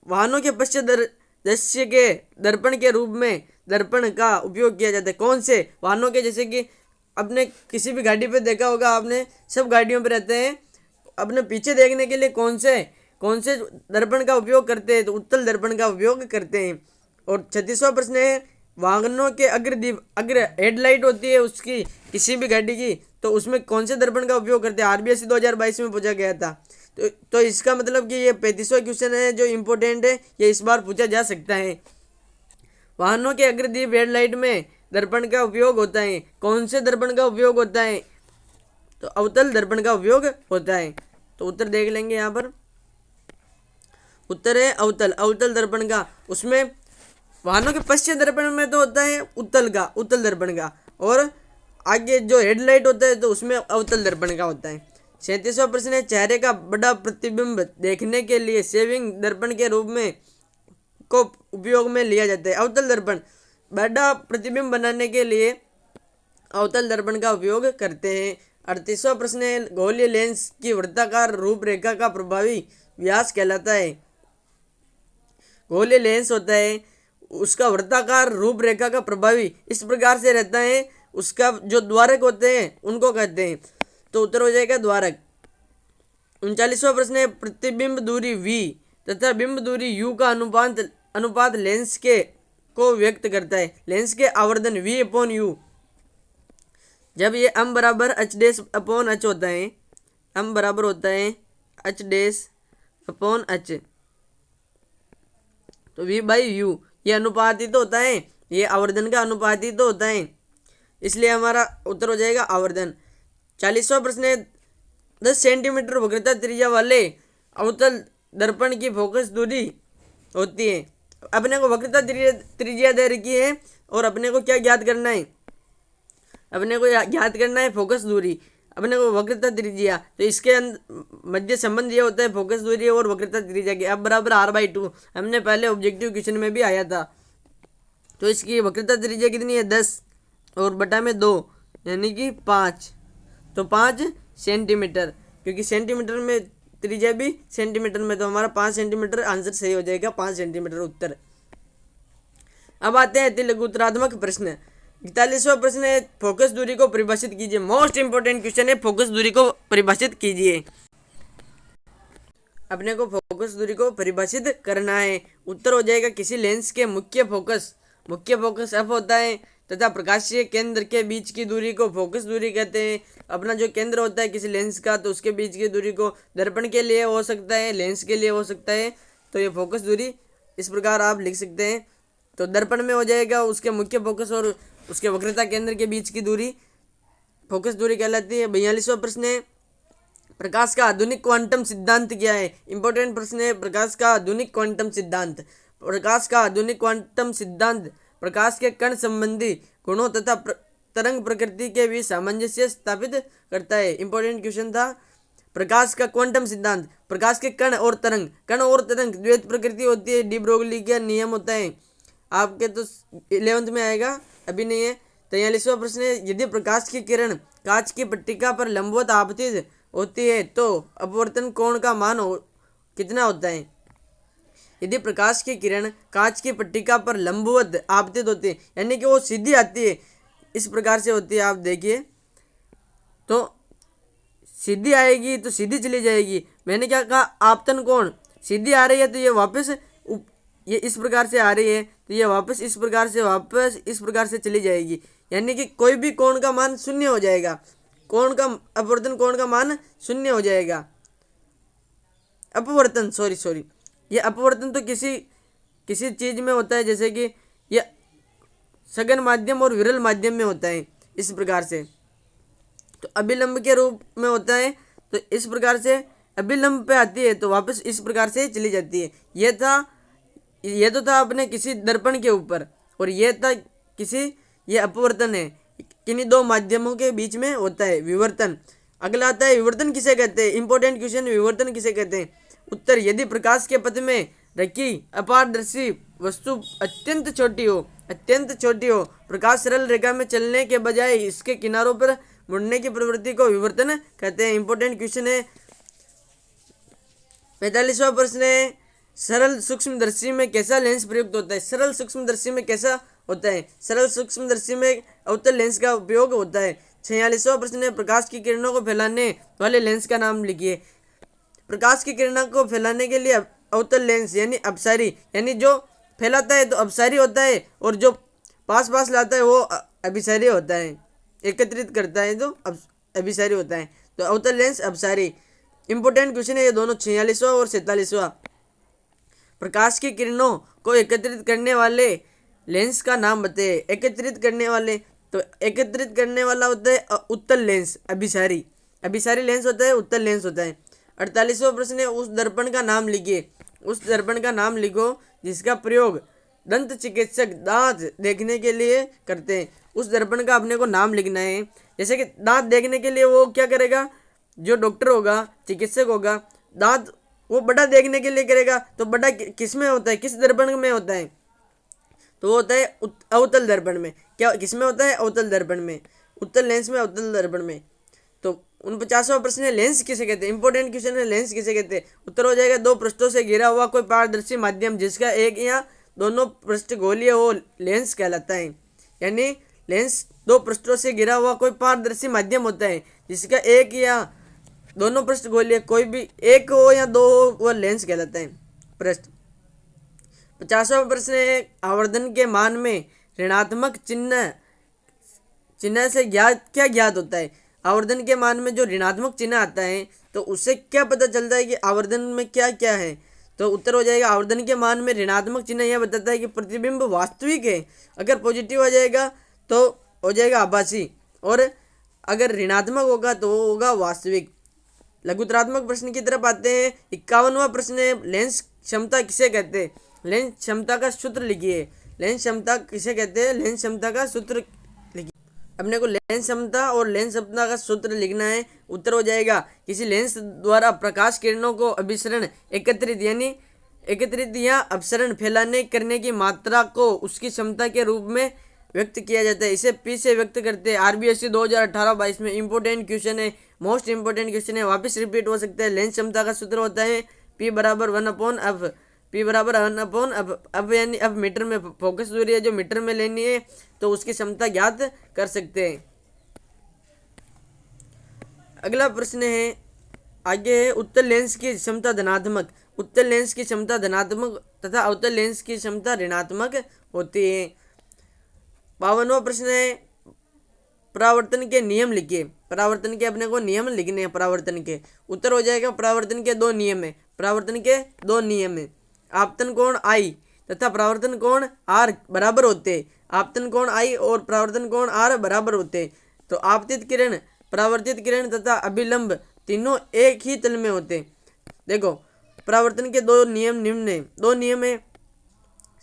वाहनों के पश्च दृश्य के दर्पण के रूप में दर्पण का उपयोग किया जाता है। कौन से वाहनों के? जैसे कि अपने किसी भी गाड़ी पे देखा होगा आपने, सब गाड़ियों पे रहते हैं, अपने पीछे देखने के लिए कौन से दर्पण का उपयोग करते हैं? तो उत्तल दर्पण का उपयोग करते हैं। और 36वां प्रश्न है, वाहनों के अग्र हेडलाइट होती है उसकी, किसी भी गाड़ी की, तो उसमें कौन से दर्पण का उपयोग करते हैं? आरबीएससी 2022 में पूछा गया था। तो इसका मतलब कि ये 35वां क्वेश्चन है जो इम्पोर्टेंट है, ये इस बार पूछा जा सकता है। वाहनों के अग्रदीप हेडलाइट में दर्पण का उपयोग होता है। कौन से दर्पण का उपयोग होता है? तो अवतल दर्पण का उपयोग होता है। तो उत्तर देख लेंगे यहाँ पर। उत्तर है अवतल दर्पण का। उसमें वाहनों के पश्चिम दर्पण में तो होता है उत्तल दर्पण का, और आगे जो हेडलाइट होता है तो उसमें अवतल दर्पण का होता है। 37वां प्रश्न है, चेहरे का बड़ा प्रतिबिंब देखने के लिए सेविंग दर्पण के रूप में को उपयोग में लिया जाता है। अवतल दर्पण बड़ा प्रतिबिंब बनाने के लिए अवतल दर्पण का उपयोग करते हैं। 38वां प्रश्न है, गोलीय लेंस की वृत्ताकार रूपरेखा का प्रभावी व्यास कहलाता है। गोलीय लेंस होता है, उसका वृत्ताकार रूपरेखा का प्रभावी इस प्रकार से रहता है, उसका जो द्वारक होते हैं उनको कहते हैं। तो उत्तर हो जाएगा द्वारक। 39वां प्रश्न है, प्रतिबिंब दूरी v तथा बिंब दूरी u का अनुपात लेंस के को व्यक्त करता है। लेंस के आवर्धन v/u, जब ये m बराबर h/h होता है, m बराबर होता है h/h, तो v/u ये अनुपात ही तो होता है, ये आवर्धन का अनुपात ही तो होता है, इसलिए हमारा उत्तर हो जाएगा आवर्धन। 40वां प्रश्न है, 10 सेंटीमीटर वक्रता त्रिज्या वाले अवतल दर्पण की फोकस दूरी होती है। अपने को वक्रता त्रिज्या दे रखी है और अपने को क्या ज्ञात करना है? अपने को ज्ञात करना है फोकस दूरी, अपने को वक्रता त्रिज्या। तो इसके मध्य संबंध ये होता है फोकस दूरी और वक्रता त्रिज्या के। अब बराबर r/2 हमने पहले ऑब्जेक्टिव क्वेश्चन में भी आया था। तो इसकी वक्रता त्रिज्या कितनी है? 10 और बटा में 2 यानी कि 5, तो 5 सेंटीमीटर, क्योंकि सेंटीमीटर में त्रिज्या भी सेंटीमीटर में, तो हमारा 5 सेंटीमीटर आंसर सही हो जाएगा, 5 सेंटीमीटर उत्तर। अब आते हैं अति लघुत्तरात्मक प्रश्न। 41वां प्रश्न है, फोकस दूरी को परिभाषित कीजिए। मोस्ट इंपोर्टेंट क्वेश्चन है, फोकस दूरी को परिभाषित कीजिए। अपने को फोकस दूरी को परिभाषित करना है। उत्तर हो जाएगा किसी लेंस के मुख्य फोकस f होता है तथा प्रकाशीय केंद्र के बीच की दूरी को फोकस दूरी कहते हैं। अपना जो केंद्र होता है किसी लेंस का, तो उसके बीच की दूरी को दर्पण के लिए हो सकता है, लेंस के लिए हो सकता है, तो ये फोकस दूरी इस प्रकार आप लिख सकते हैं। तो दर्पण में हो जाएगा उसके मुख्य फोकस और उसके वक्रता केंद्र के बीच की दूरी फोकस दूरी कहलाती है। 42वां प्रश्न है, प्रकाश का आधुनिक क्वांटम सिद्धांत क्या है? इंपॉर्टेंट प्रश्न है, प्रकाश का आधुनिक क्वांटम सिद्धांत। प्रकाश का आधुनिक क्वांटम सिद्धांत प्रकाश के कण संबंधी गुणों तथा तरंग प्रकृति के बीच सामंजस्य स्थापित करता है। इंपॉर्टेंट क्वेश्चन था। प्रकाश का क्वांटम सिद्धांत, प्रकाश के कण और तरंग द्वैत प्रकृति होती है, डी ब्रोगली का नियम होता है। आपके तो 11th में आएगा, अभी नहीं है। 43वां प्रश्न है, यदि प्रकाश की किरण कांच की पट्टिका पर लंबवत आपतित होती है तो अपवर्तन कोण का मान कितना होता है। यदि प्रकाश की किरण कांच की पट्टिका पर लंबवत आपतित होती है, यानी कि वो सीधी आती है, इस प्रकार से होती है, आप देखिए तो सीधी आएगी तो सीधी चली जाएगी। मैंने क्या कहा, आपतन कोण सीधी आ रही है तो ये वापस ये इस प्रकार से आ रही है तो ये वापस इस प्रकार से चली जाएगी, यानी कि कोई भी कोण का मान शून्य हो जाएगा, कोण का अपवर्तन कोण का मान शून्य हो जाएगा। अपवर्तन सॉरी ये अपवर्तन तो किसी चीज में होता है, जैसे कि ये सघन माध्यम और विरल माध्यम में होता है इस प्रकार से। तो अभिलंब के रूप में होता है तो इस प्रकार से अभिलंब पे आती है तो वापस इस प्रकार से चली जाती है। ये तो था अपने किसी दर्पण के ऊपर, और ये था ये अपवर्तन है, किन्हीं दो माध्यमों के बीच में होता है विवर्तन। अगला आता है विवर्तन किसे कहते हैं, इंपॉर्टेंट क्वेश्चन, विवर्तन किसे कहते हैं। उत्तर, यदि प्रकाश के पथ में रखी अपारदर्शी वस्तु अत्यंत छोटी हो, प्रकाश सरल रेखा में चलने के बजाय इसके किनारों पर मुड़ने की प्रवृत्ति को विवर्तन कहते हैं। इंपॉर्टेंट क्वेश्चन है। 45वां प्रश्न है, सरल सूक्ष्मदर्शी में कैसा लेंस प्रयुक्त होता है। सरल सूक्ष्मदर्शी में कैसा होता है, सरल सूक्ष्मदर्शी में अवतल लेंस का उपयोग होता है। 46वां प्रश्न है, प्रकाश की किरणों को फैलाने वाले लेंस का नाम लिखिए। प्रकाश की किरणों को फैलाने के लिए अवतल लेंस यानी अपसारी, यानी जो फैलाता है तो अपसारी होता है, और जो पास लाता है वो अभिसारी होता है, एकत्रित करता है तो अभिसारी होता है। तो अवतल लेंस अपसारी। इंपॉर्टेंट क्वेश्चन है ये दोनों, 46वां और 47वां। प्रकाश की किरणों को एकत्रित करने वाले लेंस का नाम बताइए। एकत्रित करने वाले, तो एकत्रित करने वाला होता है उत्तल लेंस, अभिसारी लेंस होता है, उत्तल लेंस होता है। 48वां प्रश्न है, उस दर्पण का नाम लिखिए। उस दर्पण का नाम लिखो जिसका प्रयोग दंत चिकित्सक दांत देखने के लिए करते हैं। उस दर्पण का अपने को नाम लिखना है। जैसे कि दांत देखने के लिए वो क्या करेगा, जो डॉक्टर होगा, चिकित्सक होगा, दांत वो बड़ा देखने के लिए करेगा, तो बड़ा किस में होता है, किस दर्पण में होता है, तो वो होता है अवतल दर्पण में। क्या किस में होता है, अवतल दर्पण में, उत्तल लेंस में, अवतल दर्पण में। तो 49वां प्रश्न है, लेंस किसे कहते हैं। इंपॉर्टेंट क्वेश्चन है, लेंस किसे कहते हैं। उत्तर हो जाएगा, दो पृष्ठों से घिरा हुआ कोई पारदर्शी माध्यम जिसका एक या दोनों पृष्ठ गोलीय हो लेंस कहलाता है। यानी लेंस दो पृष्ठों से घिरा हुआ कोई पारदर्शी माध्यम होता है जिसका एक या दोनों पृष्ठ गोलीय, कोई भी एक हो या दो हो, वह लेंस कहलाता है पृष्ठ। 50वां प्रश्न है, आवर्धन के मान में ऋणात्मक चिन्ह से क्या ज्ञात होता है। आवर्धन के मान में जो ऋणात्मक चिन्ह आता है तो उससे क्या पता चलता है कि आवर्धन में क्या क्या है। तो उत्तर हो जाएगा, आवर्धन के मान में ऋणात्मक चिन्ह यह बताता है कि प्रतिबिंब वास्तविक है। अगर पॉजिटिव हो जाएगा तो हो जाएगा आभासी, और अगर ऋणात्मक होगा तो वो होगा वास्तविक। लघुत्रात्मक प्रश्न की तरफ आते हैं। 51वां प्रश्न है, लेंस क्षमता किसे कहते हैं। लेंस क्षमता का सूत्र लिखिए। लेंस क्षमता किसे कहते हैं, लेंस क्षमता का सूत्र लिखिए। अपने को लेंस क्षमता और लेंस क्षमता का सूत्र लिखना है। उत्तर हो जाएगा, किसी लेंस द्वारा प्रकाश किरणों को अभिसरण एकत्रित या अपसरण फैलाने करने की मात्रा को उसकी क्षमता के रूप में व्यक्त किया जाता है। इसे पी से व्यक्त करते हैं। RBSC 2018-22 में इंपॉर्टेंट क्वेश्चन है, मोस्ट इंपॉर्टेंट क्वेश्चन है, वापस रिपीट हो सकता है। लेंस क्षमता का सूत्र होता है P बराबर 1/f। P बराबर 1/f। अब यानी अब मीटर में फोकस दूरी है जो मीटर में लेनी है तो उसकी क्षमता ज्ञात कर सकते हैं। अगला प्रश्न है, आगे है, उत्तल लेंस की क्षमता धनात्मक। उत्तल लेंस की क्षमता धनात्मक तथा अवतल लेंस की क्षमता ऋणात्मक होती है। 52वां प्रश्न है, परावर्तन के नियम लिखिए। परावर्तन के अपने को नियम लिखने हैं परावर्तन के। उत्तर हो जाएगा, परावर्तन के दो नियम है। परावर्तन के दो नियम है, आपतन कोण I तथा परावर्तन कोण R बराबर होते हैं। आपतन कोण I और परावर्तन कोण R बराबर होते हैं। तो आपतित किरण, परावर्तित किरण तथा अभिलंब तीनों एक ही तल में होते हैं। देखो, परावर्तन के दो नियम निम्न है, दो नियम है।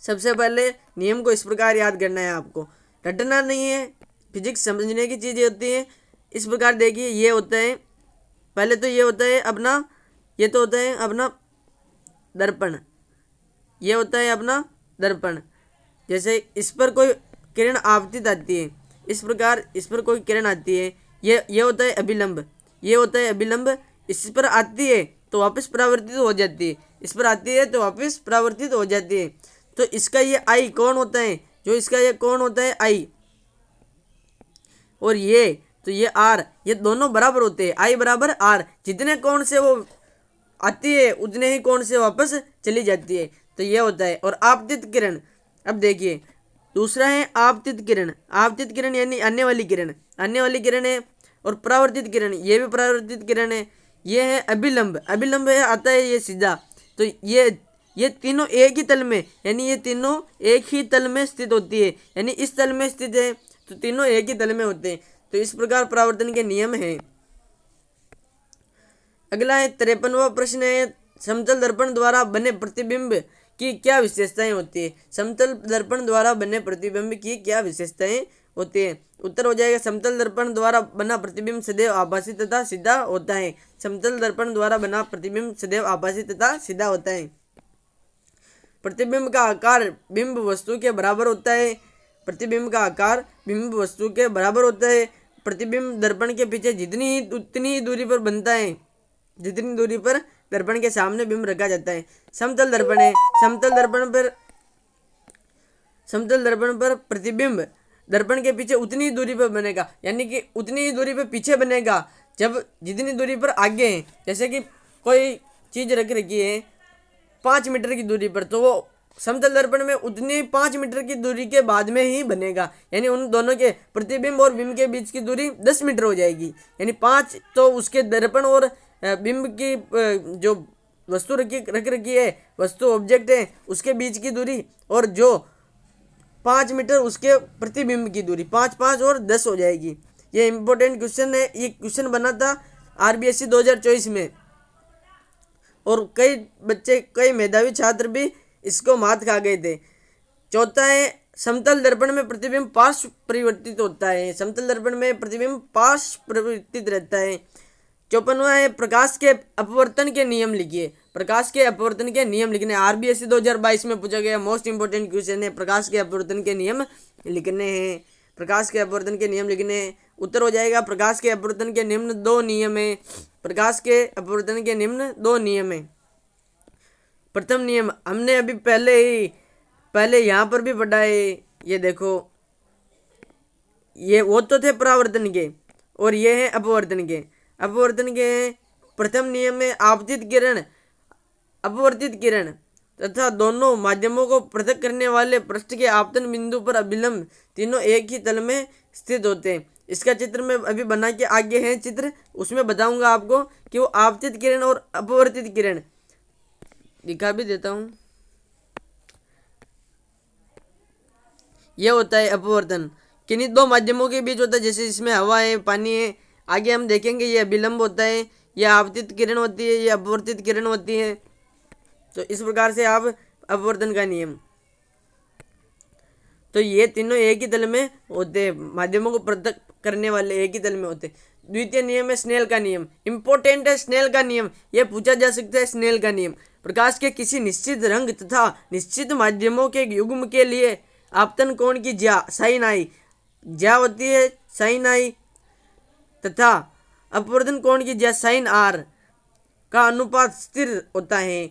सबसे पहले नियम को इस प्रकार याद करना है, आपको रटना नहीं है, फिजिक्स समझने की चीज़ें होती हैं। इस प्रकार देखिए, ये होता है, पहले तो ये होता है अपना, ये तो होता है अपना दर्पण, ये होता है अपना दर्पण। जैसे इस पर कोई किरण आपतित आती है, इस प्रकार इस पर कोई किरण आती है, ये होता है अभिलंब, ये होता है अभिलंब। इस पर आती है तो वापस परावर्तित हो जाती है, इस पर आती है तो वापस परावर्तित हो जाती है। तो इसका ये आई कौन होता है, जो इसका ये कौन होता है आई, और ये तो ये आर, ये दोनों बराबर होते हैं, आई बराबर आर। जितने कोण से वो आती है उतने ही कोण से वापस चली जाती है। तो ये होता है। और आपतित किरण, अब देखिए दूसरा है आपतित किरण। आपतित किरण यानी आने वाली किरण, आने वाली किरण है। और परावर्तित किरण, ये भी परावर्तित किरण है। ये है अभिलंब, अभिलंब है आता है ये सीधा। तो ये तीनों एक ही तल में, यानी ये तीनों एक ही तल में स्थित होती है, यानी इस तल में स्थित है तो तीनों एक ही तल में होते हैं। तो इस प्रकार परावर्तन के नियम हैं। अगला है 53वां प्रश्न है, समतल दर्पण द्वारा बने प्रतिबिंब की क्या विशेषताएं होती है। समतल दर्पण द्वारा बने प्रतिबिंब की क्या विशेषताएं होती है। उत्तर हो जाएगा समतल दर्पण द्वारा बना प्रतिबिंब सदैव आभासी तथा सीधा होता है। समतल दर्पण द्वारा बना प्रतिबिंब सदैव आभासी तथा सीधा होता है। प्रतिबिंब का आकार बिंब वस्तु के बराबर होता है। प्रतिबिंब का आकार बिंब वस्तु के बराबर होता है। प्रतिबिंब दर्पण के पीछे उतनी ही दूरी पर बनता है जितनी दूरी पर दर्पण के सामने बिंब रखा जाता है। समतल दर्पण है, समतल दर्पण पर प्रतिबिंब दर्पण के पीछे उतनी ही दूरी पर बनेगा, यानी कि उतनी ही दूरी पर पीछे बनेगा जब जितनी दूरी पर आगे है। जैसे कि कोई चीज़ रख रखी है 5 मीटर की दूरी पर, तो वो समतल दर्पण में उतनी 5 मीटर की दूरी के बाद में ही बनेगा, यानी उन दोनों के प्रतिबिंब और बिंब के बीच की दूरी 10 मीटर हो जाएगी। यानी 5 तो उसके दर्पण और बिंब की जो वस्तु रख रखी है, वस्तु ऑब्जेक्ट है, उसके बीच की दूरी, और जो 5 मीटर उसके प्रतिबिंब की दूरी, 5 5 और 10 हो जाएगी। ये इंपॉर्टेंट क्वेश्चन है। ये क्वेश्चन बना था RBSC 2024 में, और कई बच्चे, कई मेधावी छात्र भी इसको मात खा गए थे। चौथा है समतल दर्पण में प्रतिबिंब पार्श्व परिवर्तित होता है। समतल दर्पण में प्रतिबिंब पार्श्व परिवर्तित रहता है। 54वां है प्रकाश के अपवर्तन के नियम लिखिए। प्रकाश के अपवर्तन के नियम लिखने, RBSC 2022 में पूछा गया मोस्ट इंपोर्टेंट क्वेश्चन है। प्रकाश के अपवर्तन के नियम लिखने हैं, प्रकाश के अपवर्तन के नियम लिखने हैं। उत्तर हो जाएगा प्रकाश के अपवर्तन के निम्न 2 नियम है। प्रकाश के अपवर्तन के निम्न 2 नियम है। प्रथम नियम हमने अभी पहले यहाँ पर भी पढ़ा है। ये देखो, ये वो तो थे परावर्तन के, और ये है अपवर्तन के। अपवर्तन के प्रथम नियम में आपतित किरण, अपवर्तित किरण तथा दोनों माध्यमों को पृथक करने वाले पृष्ठ के आपतन बिंदु पर अभिलंब तीनों एक ही तल में स्थित होते हैं। इसका चित्र में अभी बना के आगे है चित्र, उसमें बताऊंगा आपको कि वो आपतित किरण और अपवर्तित किरण, दिखा भी देता हूँ। यह होता है अपवर्तन, किन्हीं 2 माध्यमों के बीच होता है, जैसे इसमें हवा है, पानी है। आगे हम देखेंगे ये अभिलंब होता है, यह आपतित किरण होती है, यह अपवर्तित किरण होती है। तो इस प्रकार से आप अपवर्तन का नियम, तो ये तीनों एक ही तल में होते हैं, माध्यमों को पृथक करने वाले एक ही तल में होते हैं। द्वितीय नियम है स्नेल का नियम, इंपॉर्टेंट है स्नेल का नियम, यह पूछा जा सकता है। स्नेल का नियम, प्रकाश के किसी निश्चित रंग तथा निश्चित माध्यमों के युग्म के लिए आपतन कोण की ज्या साइन आई, ज्या होती है साइन आई, तथा अपवर्तन कोण की ज्या साइन आर का अनुपात स्थिर होता है।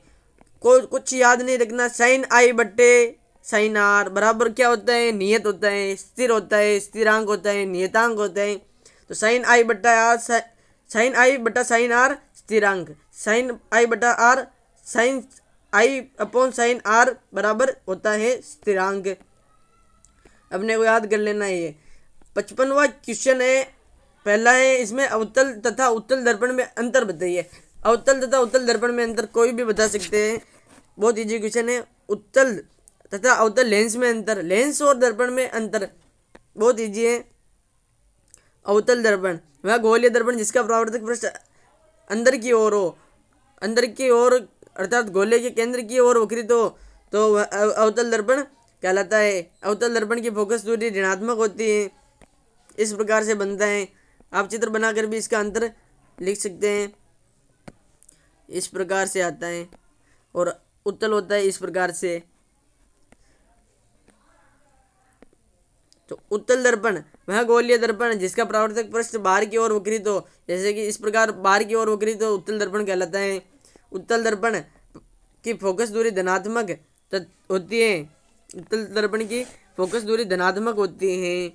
कुछ याद नहीं रखना, साइन आई बट्टे साइन आर बराबर क्या होता है, नियत होता है, स्थिर होता है, स्थिरांक होता है, नियतांक होता है। तो साइन आई बट्टा आर, साइन आई बट्टा साइन आर स्थिरांक, साइन आई बट्टा R sine I upon sine R बराबर होता है स्थिरांक। अपने को याद कर लेना है। ये 55वां क्वेश्चन है, पहला है इसमें अवतल तथा उत्तल दर्पण में अंतर बताइए। अवतल तथा उत्तल दर्पण में अंतर कोई भी बता सकते हैं, बहुत इजी क्वेश्चन है। उत्तल तथा अवतल लेंस में अंतर, लेंस और दर्पण में अंतर बहुत इजी है। अवतल दर्पण वह गोलीय दर्पण जिसका परावर्तक पृष्ठ अंदर की ओर हो, अंदर की ओर अर्थात गोले के केंद्र की ओर वक्रित हो, तो वह अवतल दर्पण कहलाता है। अवतल दर्पण की फोकस दूरी ऋणात्मक होती है, इस प्रकार से बनता है। आप चित्र बनाकर भी इसका अंतर लिख सकते हैं, इस प्रकार से आता है। और उत्तल होता है इस प्रकार से। तो उत्तल दर्पण वह गोलीय दर्पण जिसका परावर्तक पृष्ठ बाहर की ओर वक्रित हो, जैसे कि इस प्रकार बाहर की ओर वक्रित हो, उत्तल दर्पण कहलाता है। उत्तल दर्पण की फोकस दूरी धनात्मक होती है। उत्तल दर्पण की फोकस दूरी धनात्मक होती है।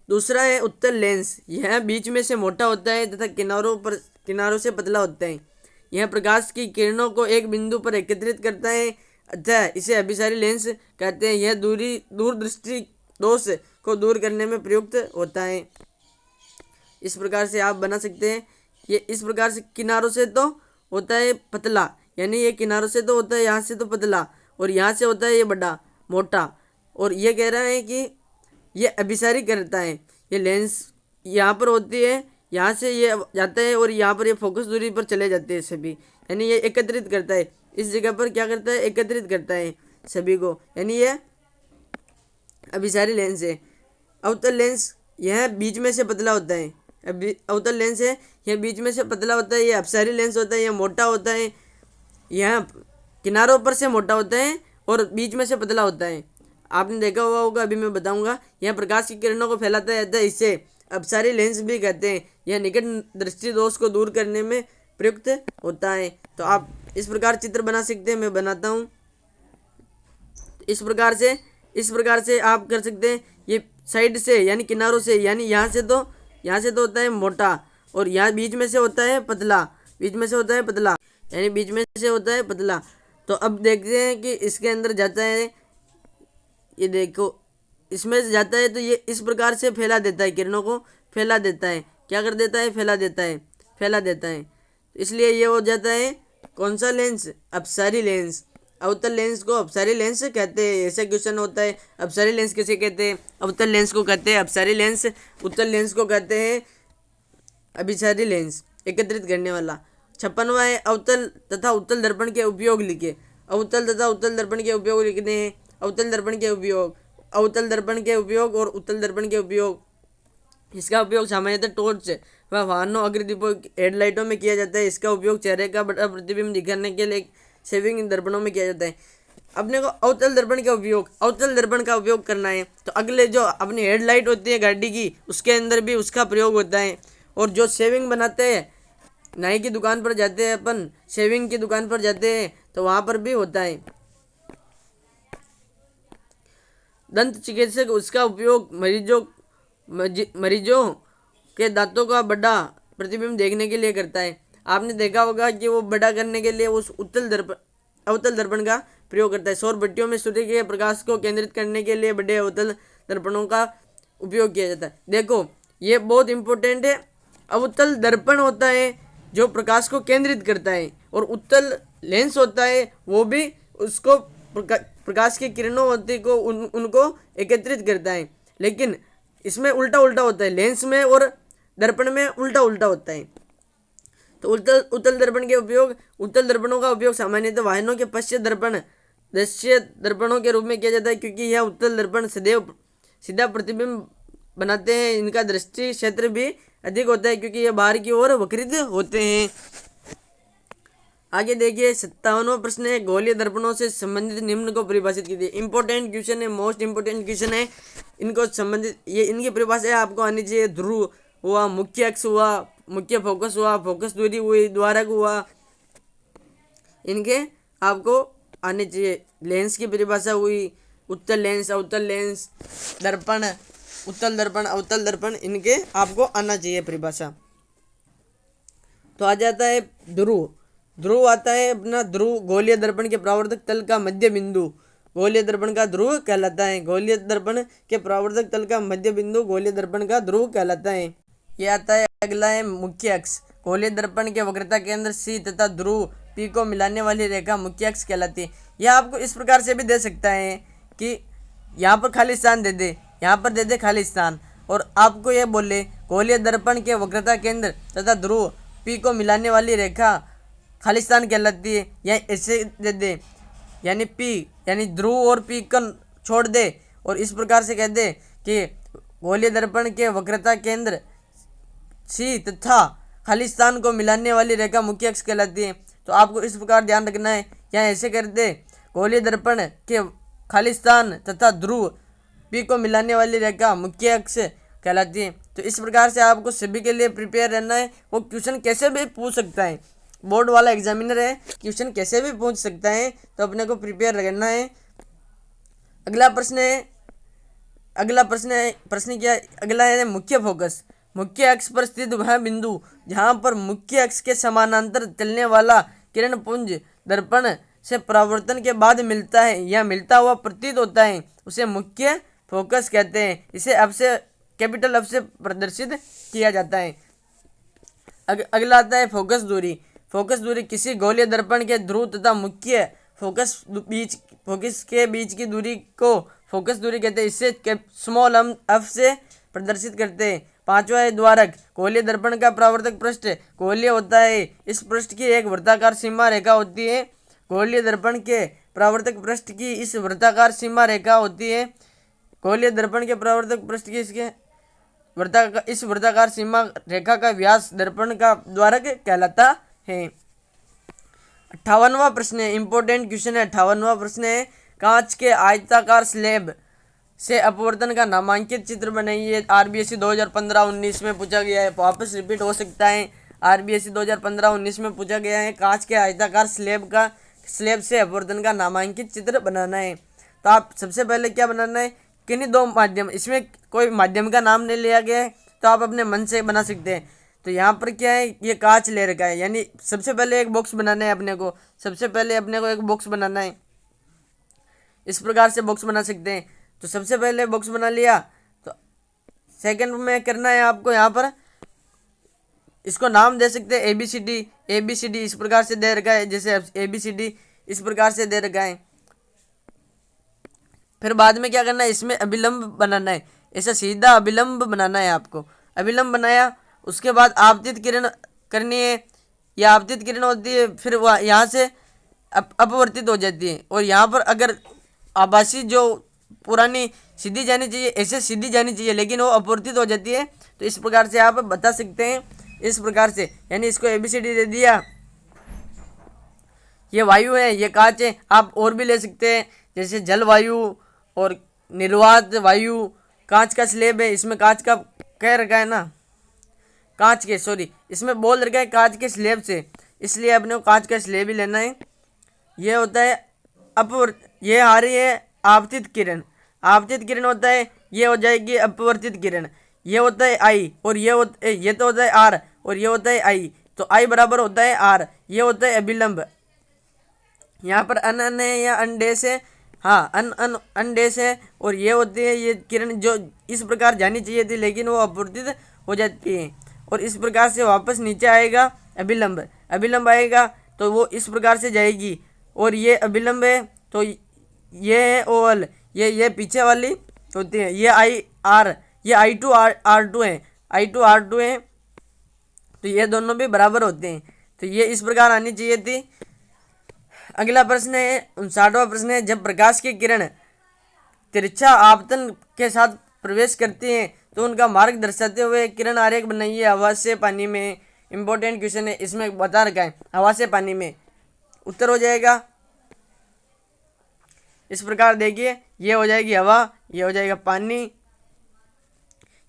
दूसरा है उत्तल लेंस। यह बीच में से मोटा होता है तथा किनारों से पतला होता है। यह प्रकाश की किरणों को एक बिंदु पर एकत्रित करता है, अतः इसे अभिसारी लेंस कहते हैं। यह दूरदृष्टि दोष को दूर करने में प्रयुक्त होता है। इस प्रकार से आप बना सकते हैं। ये इस प्रकार से किनारों से तो होता है पतला, यानी ये किनारों से तो होता है यहाँ से तो पतला, और यहाँ से होता है ये बड़ा मोटा, और ये कह रहा है कि ये अभिसारी करता है। ये लेंस यहाँ पर होती है, यहाँ से ये जाता है और यहाँ पर ये फोकस दूरी पर चले जाते हैं सभी, यानी ये एकत्रित करता है। इस जगह पर क्या करता है, एकत्रित करता है सभी को, यानी ये अभिसारी लेंस है। अवतल लेंस यह बीच में से पतला होता है। अवतल लेंस है, यह बीच में से पतला होता है। यह अपसारी लेंस होता है, यह मोटा होता है। यह किनारों पर से मोटा होता है और बीच में से पतला होता है। आपने देखा हुआ होगा, अभी मैं बताऊंगा। यह प्रकाश की किरणों को फैलाता है, इसे अपसारी लेंस भी कहते हैं। यह निकट दृष्टि दोष को दूर करने में प्रयुक्त होता है। तो आप इस प्रकार चित्र बना सकते हैं, मैं बनाता हूँ। इस प्रकार से आप कर सकते हैं। ये साइड से यानी किनारों से, यानी यहाँ से तो होता है मोटा, और यहाँ बीच में से होता है पतला, यानी बीच में से होता है पतला। तो अब देखते हैं कि इसके अंदर जाता है, ये देखो इसमें से जाता है तो ये इस प्रकार से फैला देता है, किरणों को फैला देता है। क्या कर देता है, फैला देता है। इसलिए ये हो जाता है कौन सा लेंस, अपसारी लेंस। अवतल लेंस को अपसारी लेंस कहते हैं। ऐसा क्वेश्चन होता है, अपसारी लेंस किसे कहते हैं, अवतल लेंस को कहते हैं अपसारी लेंस, उत्तल लेंस को कहते हैं अभिसारी लेंस, एकत्रित करने वाला। 56वां है अवतल तथा उत्तल दर्पण के उपयोग लिखे। अवतल तथा उत्तल दर्पण के उपयोग लिखने हैं। अवतल दर्पण के उपयोग और उत्तल दर्पण के उपयोग। इसका उपयोग सामान्यतः टॉर्च व वाहनों, अग्रदीपों, हेडलाइटों में किया जाता है। इसका उपयोग चेहरे का बड़ा प्रतिबिंब दिखाने के लिए सेविंग दर्पणों में किया जाता है। अपने को अवतल दर्पण का उपयोग करना है, तो अगले जो अपनी हेडलाइट होती है गाड़ी की, उसके अंदर भी उसका प्रयोग होता है। और जो शेविंग बनाते हैं, नाई की दुकान पर जाते हैं अपन, शेविंग की दुकान पर जाते हैं, तो वहाँ पर भी होता है। दंत चिकित्सक उसका उपयोग मरीजों के दांतों का बड़ा प्रतिबिंब देखने के लिए करता है। आपने देखा होगा कि वो बड़ा करने के लिए उस अवतल दर्पण का प्रयोग करता है। सौर भट्टियों में सूर्य के प्रकाश को केंद्रित करने के लिए बड़े अवतल दर्पणों का उपयोग किया जाता है। देखो ये बहुत इंपॉर्टेंट है। अवतल दर्पण होता है जो प्रकाश को केंद्रित करता है, और उत्तल लेंस होता है वो भी उसको प्रकाश की किरणों होती को उनको एकत्रित करता है। लेकिन इसमें उल्टा होता है, लेंस में और दर्पण में उल्टा होता है। तो उत्तल दर्पणों का उपयोग सामान्यतः वाहनों के पश्चात दृश्य दर्पणों के रूप में किया जाता है, क्योंकि यह उत्तल दर्पण सदैव सीधा प्रतिबिंब बनाते हैं। इनका दृष्टि क्षेत्र भी अधिक होता है, क्योंकि यह बाहर की ओर वक्रित होते हैं। आगे देखिए 57वां प्रश्न है, गोलीय दर्पणों से संबंधित निम्न को परिभाषित कीजिए। इंपॉर्टेंट क्वेश्चन है, मोस्ट इंपॉर्टेंट क्वेश्चन है। इनको संबंधित ये इनकी परिभाषा आपको आनी चाहिए। ध्रुव हुआ, मुख्य अक्ष हुआ, मुख्य फोकस हुआ, फोकस दूरी हुई, द्वारक हुआ, इनके आपको आने चाहिए। लेंस की परिभाषा हुई, उत्तल लेंस, अवतल लेंस, दर्पण, उत्तल दर्पण, अवतल दर्पण, इनके आपको आना चाहिए परिभाषा। तो आ जाता है ध्रुव आता है अपना। ध्रुव गोलीय दर्पण के परावर्तक तल का मध्य बिंदु गोलीय दर्पण का ध्रुव कहलाता है। गोलीय दर्पण के परावर्तक तल का मध्य बिंदु गोलीय दर्पण का ध्रुव कहलाता है। यह आता है अगला है मुख्य अक्ष। गोलीय दर्पण के वक्रता केंद्र सी तथा ध्रुव पी को मिलाने वाली रेखा मुख्य अक्ष कहलाती है। यह आपको इस प्रकार से भी दे सकता है कि यहाँ पर खाली स्थान दे दे, यहाँ पर दे दे खाली स्थान, और आपको यह बोले गोलीय दर्पण के वक्रता केंद्र तथा ध्रुव पी को मिलाने वाली रेखा खाली स्थान कहलाती है। या ऐसे दे दे, यानी पी यानी ध्रुव और पी को छोड़ दे, और इस प्रकार से कह दे कि गोलीय दर्पण के वक्रता केंद्र सी तथा खाली स्थान को मिलाने वाली रेखा मुख्य अक्ष कहलाती है। तो आपको इस प्रकार ध्यान रखना है। या ऐसे कर दे गोलीय दर्पण के खालिस्तान तथा ध्रुव पी को मिलाने वाली रेखा मुख्य अक्ष कहलाती है। तो इस प्रकार से आपको सभी के लिए प्रिपेयर रहना है। वो क्वेश्चन कैसे भी पूछ सकता है, बोर्ड वाला एग्जामिनर है, क्वेश्चन कैसे भी पूछ सकता है, तो अपने को प्रिपेयर रहना है। अगला प्रश्न क्या, अगला है मुख्य फोकस। मुख्य अक्ष पर स्थित वह बिंदु जहाँ पर मुख्य अक्ष के समानांतर चलने वाला किरण पुंज दर्पण से परावर्तन के बाद मिलता है या मिलता हुआ प्रतीत होता है, उसे मुख्य फोकस कहते हैं। इसे अब से कैपिटल अब से प्रदर्शित किया जाता है। अगला आता है फोकस दूरी। फोकस दूरी किसी गोलीय दर्पण के ध्रुव तथा मुख्य फोकस के बीच की दूरी को फोकस दूरी कहते हैं। इससे स्मॉल एफ से प्रदर्शित करते हैं। पांचवा है द्वारक। गोलीय दर्पण का परावर्तक पृष्ठ गोलीय होता है। इस पृष्ठ की एक वृत्ताकार सीमा रेखा होती है। गोलीय दर्पण के परावर्तक पृष्ठ की इस वृत्ताकार सीमा रेखा होती है। गोलीय दर्पण के परावर्तक पृष्ठ की इस वृत्ताकार सीमा रेखा का व्यास दर्पण का द्वारक कहलाता है। 58वां प्रश्न है, इंपॉर्टेंट क्वेश्चन है। 58वां प्रश्न है, कांच के आयताकार स्लैब से अपवर्तन का नामांकित चित्र बनाइए। आरबीएससी 2015-19 में पूछा गया है, वापस रिपीट हो सकता है। आरबीएससी 2015-19 में पूछा गया है, कांच के आयताकार स्लैब से अपवर्तन का नामांकित चित्र बनाना है। तो आप सबसे पहले क्या बनाना है, किन्हीं दो माध्यम, इसमें कोई माध्यम का नाम नहीं लिया गया है, तो आप अपने मन से बना सकते हैं। तो यहाँ पर क्या है, ये कांच ले रखा है, यानी सबसे पहले एक बॉक्स बनाना है अपने को। सबसे पहले अपने को एक बॉक्स बनाना है, इस प्रकार से बॉक्स बना सकते हैं। तो सबसे पहले बॉक्स बना लिया, तो सेकंड में करना है आपको, यहाँ पर इसको नाम दे सकते हैं ABCD इस प्रकार से दे रखा है, जैसे ABCD इस प्रकार से दे रखा है। फिर बाद में क्या करना है, इसमें अभिलंब बनाना है, ऐसा सीधा अभिलंब बनाना है आपको। अभिलंब बनाया, उसके बाद आपतित किरण करनी है, या आपतित किरण होती है, फिर वह यहाँ से अपवर्तित हो जाती है। और यहाँ पर अगर आभासी जो पुरानी सीधी जानी चाहिए, ऐसे सीधी जानी चाहिए, लेकिन वो अपवर्तित हो जाती है। तो इस प्रकार से आप बता सकते हैं, इस प्रकार से, यानी इसको ABCD दे दिया। ये वायु है, ये कांच है। आप और भी ले सकते हैं, जैसे जलवायु और निर्वात वायु। कांच का स्लेब है, इसमें कांच का कह रखा है ना, कांच के, सॉरी, इसमें बोल रखा है कांच के स्लेब से, इसलिए अपने को कांच का स्लेब ही लेना है। ये होता है ये आ रही है आपतित किरण। आपतित किरण होता है, ये हो जाएगी अपवर्तित किरण। ये होता है I, और ये तो होता है R, और ये होता है I। तो I बराबर होता है R। ये होता है अभिलंब। यहाँ पर अन है या अनडेश है, हाँ अनडेश है। और ये होती है ये किरण जो इस प्रकार जानी चाहिए थी, लेकिन वो अपवर्तित हो जाती है, और इस प्रकार से वापस नीचे आएगा अभिलंब आएगा, तो वो इस प्रकार से जाएगी। और ये अभिलंब है, तो ये है OL, ये पीछे वाली होती है, ये IR, ये I2 R2 है, I2 R2 है। तो ये दोनों भी बराबर होते हैं। तो ये इस प्रकार आनी चाहिए थी। अगला प्रश्न है, 59वां प्रश्न है, जब प्रकाश की किरण तिरछा आपतन के साथ प्रवेश करती हैं तो उनका मार्ग दर्शाते हुए किरण आरेख बनाइए। हवा से पानी में, इंपॉर्टेंट क्वेश्चन है, इसमें बता रखा है हवा से पानी में। उत्तर हो जाएगा इस प्रकार, देखिए, ये हो जाएगी हवा, ये हो जाएगा पानी,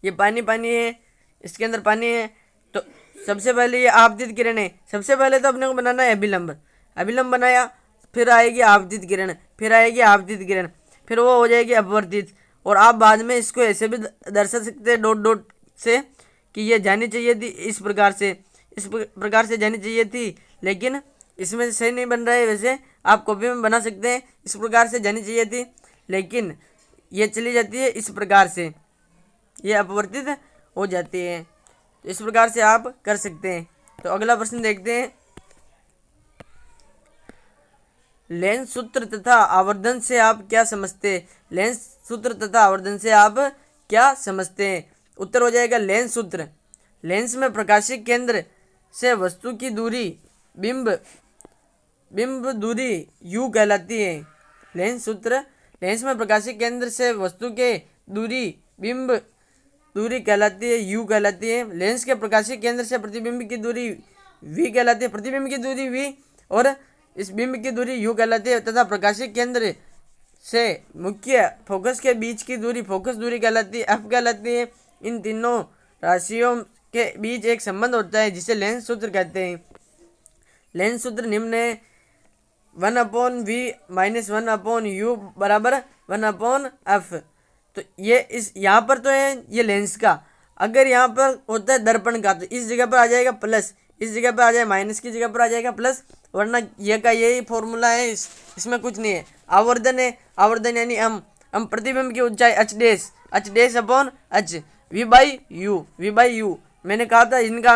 ये पानी है, इसके अंदर पानी है। तो सबसे पहले ये आपतित किरण है। सबसे पहले तो अपने को बनाना है अभिलंब बनाया, फिर आएगी आपतित किरण, फिर वो हो जाएगी अपवर्तित। और आप बाद में इसको ऐसे भी दर्शा सकते हैं डॉट से, कि ये जानी चाहिए थी इस प्रकार से जानी चाहिए थी, लेकिन इसमें सही नहीं बन रहा है। वैसे आप कॉपी में बना सकते हैं, इस प्रकार से जानी चाहिए थी, लेकिन ये चली जाती है इस प्रकार से, ये अपवर्तित हो जाती है। तो इस प्रकार से आप कर सकते हैं। तो अगला प्रश्न देखते हैं, लेंस सूत्र तथा आवर्धन से आप क्या समझते हैं? लेंस सूत्र तथा आवर्धन से आप क्या समझते हैं? उत्तर हो जाएगा लेंस सूत्र। लेंस में प्रकाशिक केंद्र से वस्तु की दूरी बिंब दूरी u कहलाती है। लेंस सूत्र, लेंस में प्रकाशिक केंद्र से वस्तु के दूरी बिंब दूरी कहलाती है, u कहलाती है। लेंस के प्रकाशिक केंद्र से प्रतिबिंब की दूरी v कहलाती है, प्रतिबिंब की दूरी v और इस बिंब की दूरी u कहलाती है, तथा प्रकाशिक केंद्र से मुख्य फोकस के बीच की दूरी फोकस दूरी कहलाती है, एफ कहलाती है। इन तीनों राशियों के बीच एक संबंध होता है जिसे लेंस सूत्र कहते हैं। लेंस सूत्र निम्न है, 1/v माइनस 1/u बराबर 1/f। तो ये इस यहाँ पर तो है ये लेंस का, अगर यहाँ पर होता है दर्पण का तो इस जगह पर आ जाएगा प्लस, इस जगह पर आ जाए माइनस की जगह पर आ जाएगा प्लस, वरना ये का यही फॉर्मूला है, इसमें कुछ नहीं है। आवर्धन है, आवर्धन यानी हम प्रतिबिंब की ऊंचाई H dash upon H we by you. मैंने कहा था इनका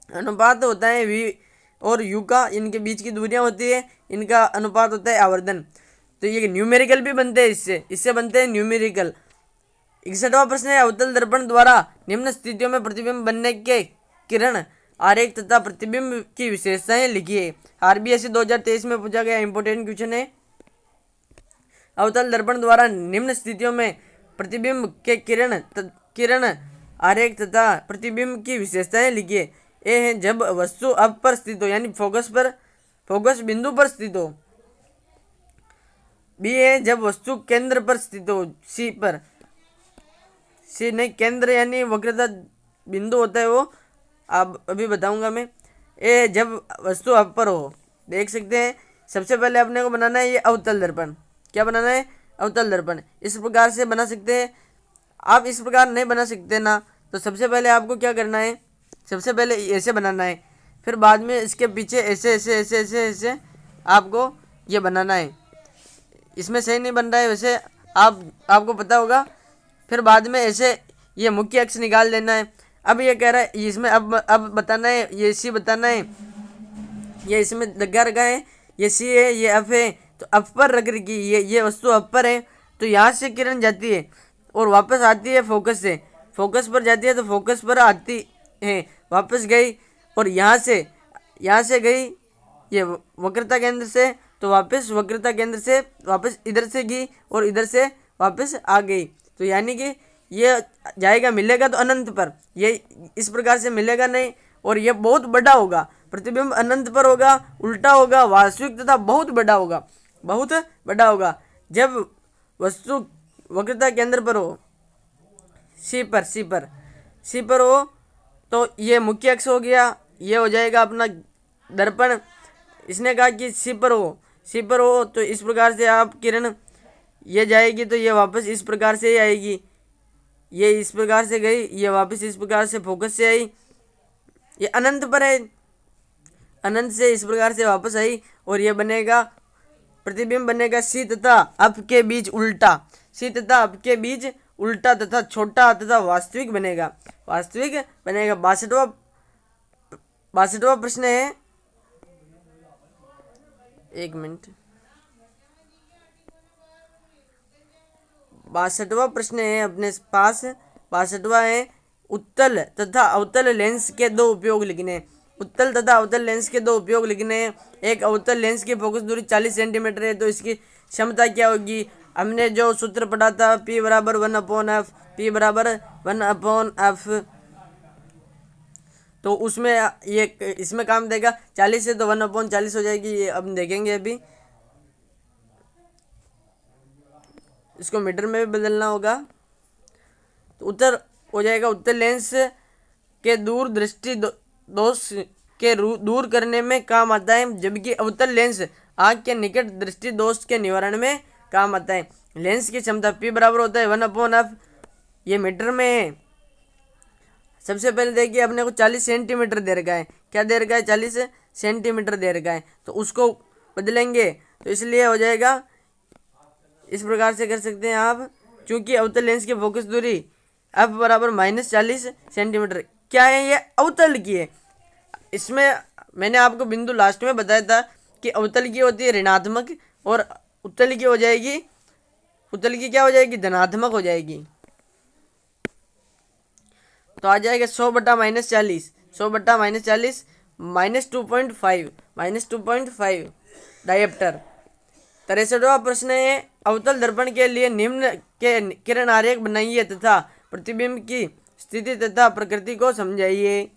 अनुपात होता है वी और यू का, इनके बीच की दूरियां होती है, इनका अनुपात होता है आवर्धन। तो ये न्यूमेरिकल भी बनते हैं, इससे बनते हैं न्यूमेरिकल। 61वां प्रश्न है, अवतल दर्पण द्वारा निम्न स्थितियों में प्रतिबिंब बनने के किरण आरेख तथा प्रतिबिंब की विशेषताएं लिखिए। आरबीएससी 2023 में पूछा गया इंपॉर्टेंट क्वेश्चन है। अवतल दर्पण द्वारा निम्न स्थितियों में प्रतिबिंब के किरण आरेख तथा प्रतिबिंब की विशेषताएं लिखिए। ए है जब वस्तु अब पर स्थित हो यानी फोकस बिंदु पर स्थित हो। बी है जब वस्तु केंद्र पर स्थित हो, सी नहीं केंद्र यानी वक्रता बिंदु होता है वो, अब अभी बताऊंगा मैं। ए जब वस्तु अब पर हो। देख सकते हैं सबसे पहले अपने को बनाना है ये अवतल दर्पण। क्या बनाना है? अवतल दर्पण। इस प्रकार से बना सकते हैं आप, इस प्रकार नहीं बना सकते ना, तो सबसे पहले आपको क्या करना है, सबसे पहले ऐसे बनाना है, फिर बाद में इसके पीछे ऐसे ऐसे ऐसे ऐसे ऐसे आपको ये बनाना है। इसमें सही नहीं बन रहा है वैसे, आपको पता होगा। फिर बाद में ऐसे ये मुख्य अक्ष निकाल लेना है। अब ये कह रहा है इसमें अब बताना है, ये सी बताना है, ये इसमें लगा रखा है, ये सी है, ये एफ है, तो एफ पर रख रखी ये वस्तु एफ पर है, तो यहाँ से किरण जाती है और वापस आती है फोकस से, फोकस पर जाती है तो फोकस पर आती है, वापस गई और यहाँ से गई ये वक्रता केंद्र से, तो वापस वक्रता केंद्र से वापस इधर से गई और इधर से वापस आ गई। तो यानी कि ये जाएगा, मिलेगा तो अनंत पर, ये इस प्रकार से मिलेगा नहीं, और ये बहुत बड़ा होगा, प्रतिबिंब अनंत पर होगा, उल्टा होगा, वास्तविक तथा बहुत बड़ा होगा जब वस्तु वक्रता केंद्र पर हो, सी पर हो, तो ये मुख्य अक्ष हो गया, ये हो जाएगा अपना दर्पण। इसने कहा कि सी पर हो तो इस प्रकार से आप किरण ये जाएगी तो ये वापस इस प्रकार से ही आएगी, ये इस प्रकार से गई, ये वापस इस प्रकार से फोकस से आई, ये अनंत पर है, अनंत से इस प्रकार से वापस आई, और ये बनेगा प्रतिबिंब बनेगा सी तथा अप के बीच उल्टा, सी तथा अप के बीच उल्टा तथा छोटा तथा वास्तविक बनेगा। 62वां प्रश्न है, एक मिनट, 62वां प्रश्न है अपने पास। 62वां है, उत्तल तथा अवतल लेंस के दो उपयोग लिखने। उत्तल तथा अवतल लेंस के दो उपयोग लिखने हैं। एक अवतल लेंस की फोकस दूरी 40 सेंटीमीटर है, तो इसकी क्षमता क्या होगी? हमने जो सूत्र पढ़ा था P बराबर 1/f, तो उसमें ये इसमें काम देगा। 40 है तो 1/40 हो जाएगी, ये अब देखेंगे। अभी इसको मीटर में भी बदलना होगा, तो उत्तर हो जाएगा उत्तल लेंस के दूर दृष्टि दोष के दूर करने में काम आता है, जबकि अवतल लेंस आँख के निकट दृष्टि दोष के निवारण में काम आता है। लेंस की क्षमता P बराबर होता है 1/f, ये मीटर में है। सबसे पहले देखिए अपने को 40 सेंटीमीटर दे रखा है, क्या दे रखा है? 40 सेंटीमीटर दे रखा है, तो उसको बदलेंगे, तो इसलिए हो जाएगा, इस प्रकार से कर सकते हैं आप, क्योंकि अवतल लेंस की फोकस दूरी f बराबर -40 सेंटीमीटर क्या है, ये अवतल की है। इसमें मैंने आपको बिंदु लास्ट में बताया था कि अवतल की होती है ऋणात्मक और उत्तल की हो जाएगी, उत्तल की क्या हो जाएगी? धनात्मक हो जाएगी। तो आ जाएगा 100/-40, 100/-40 -2.5 डायप्टर। 63वां प्रश्न है, अवतल दर्पण के लिए निम्न के किरण आरेख बनाइए तथा प्रतिबिंब की स्थिति तथा प्रकृति को समझाइए।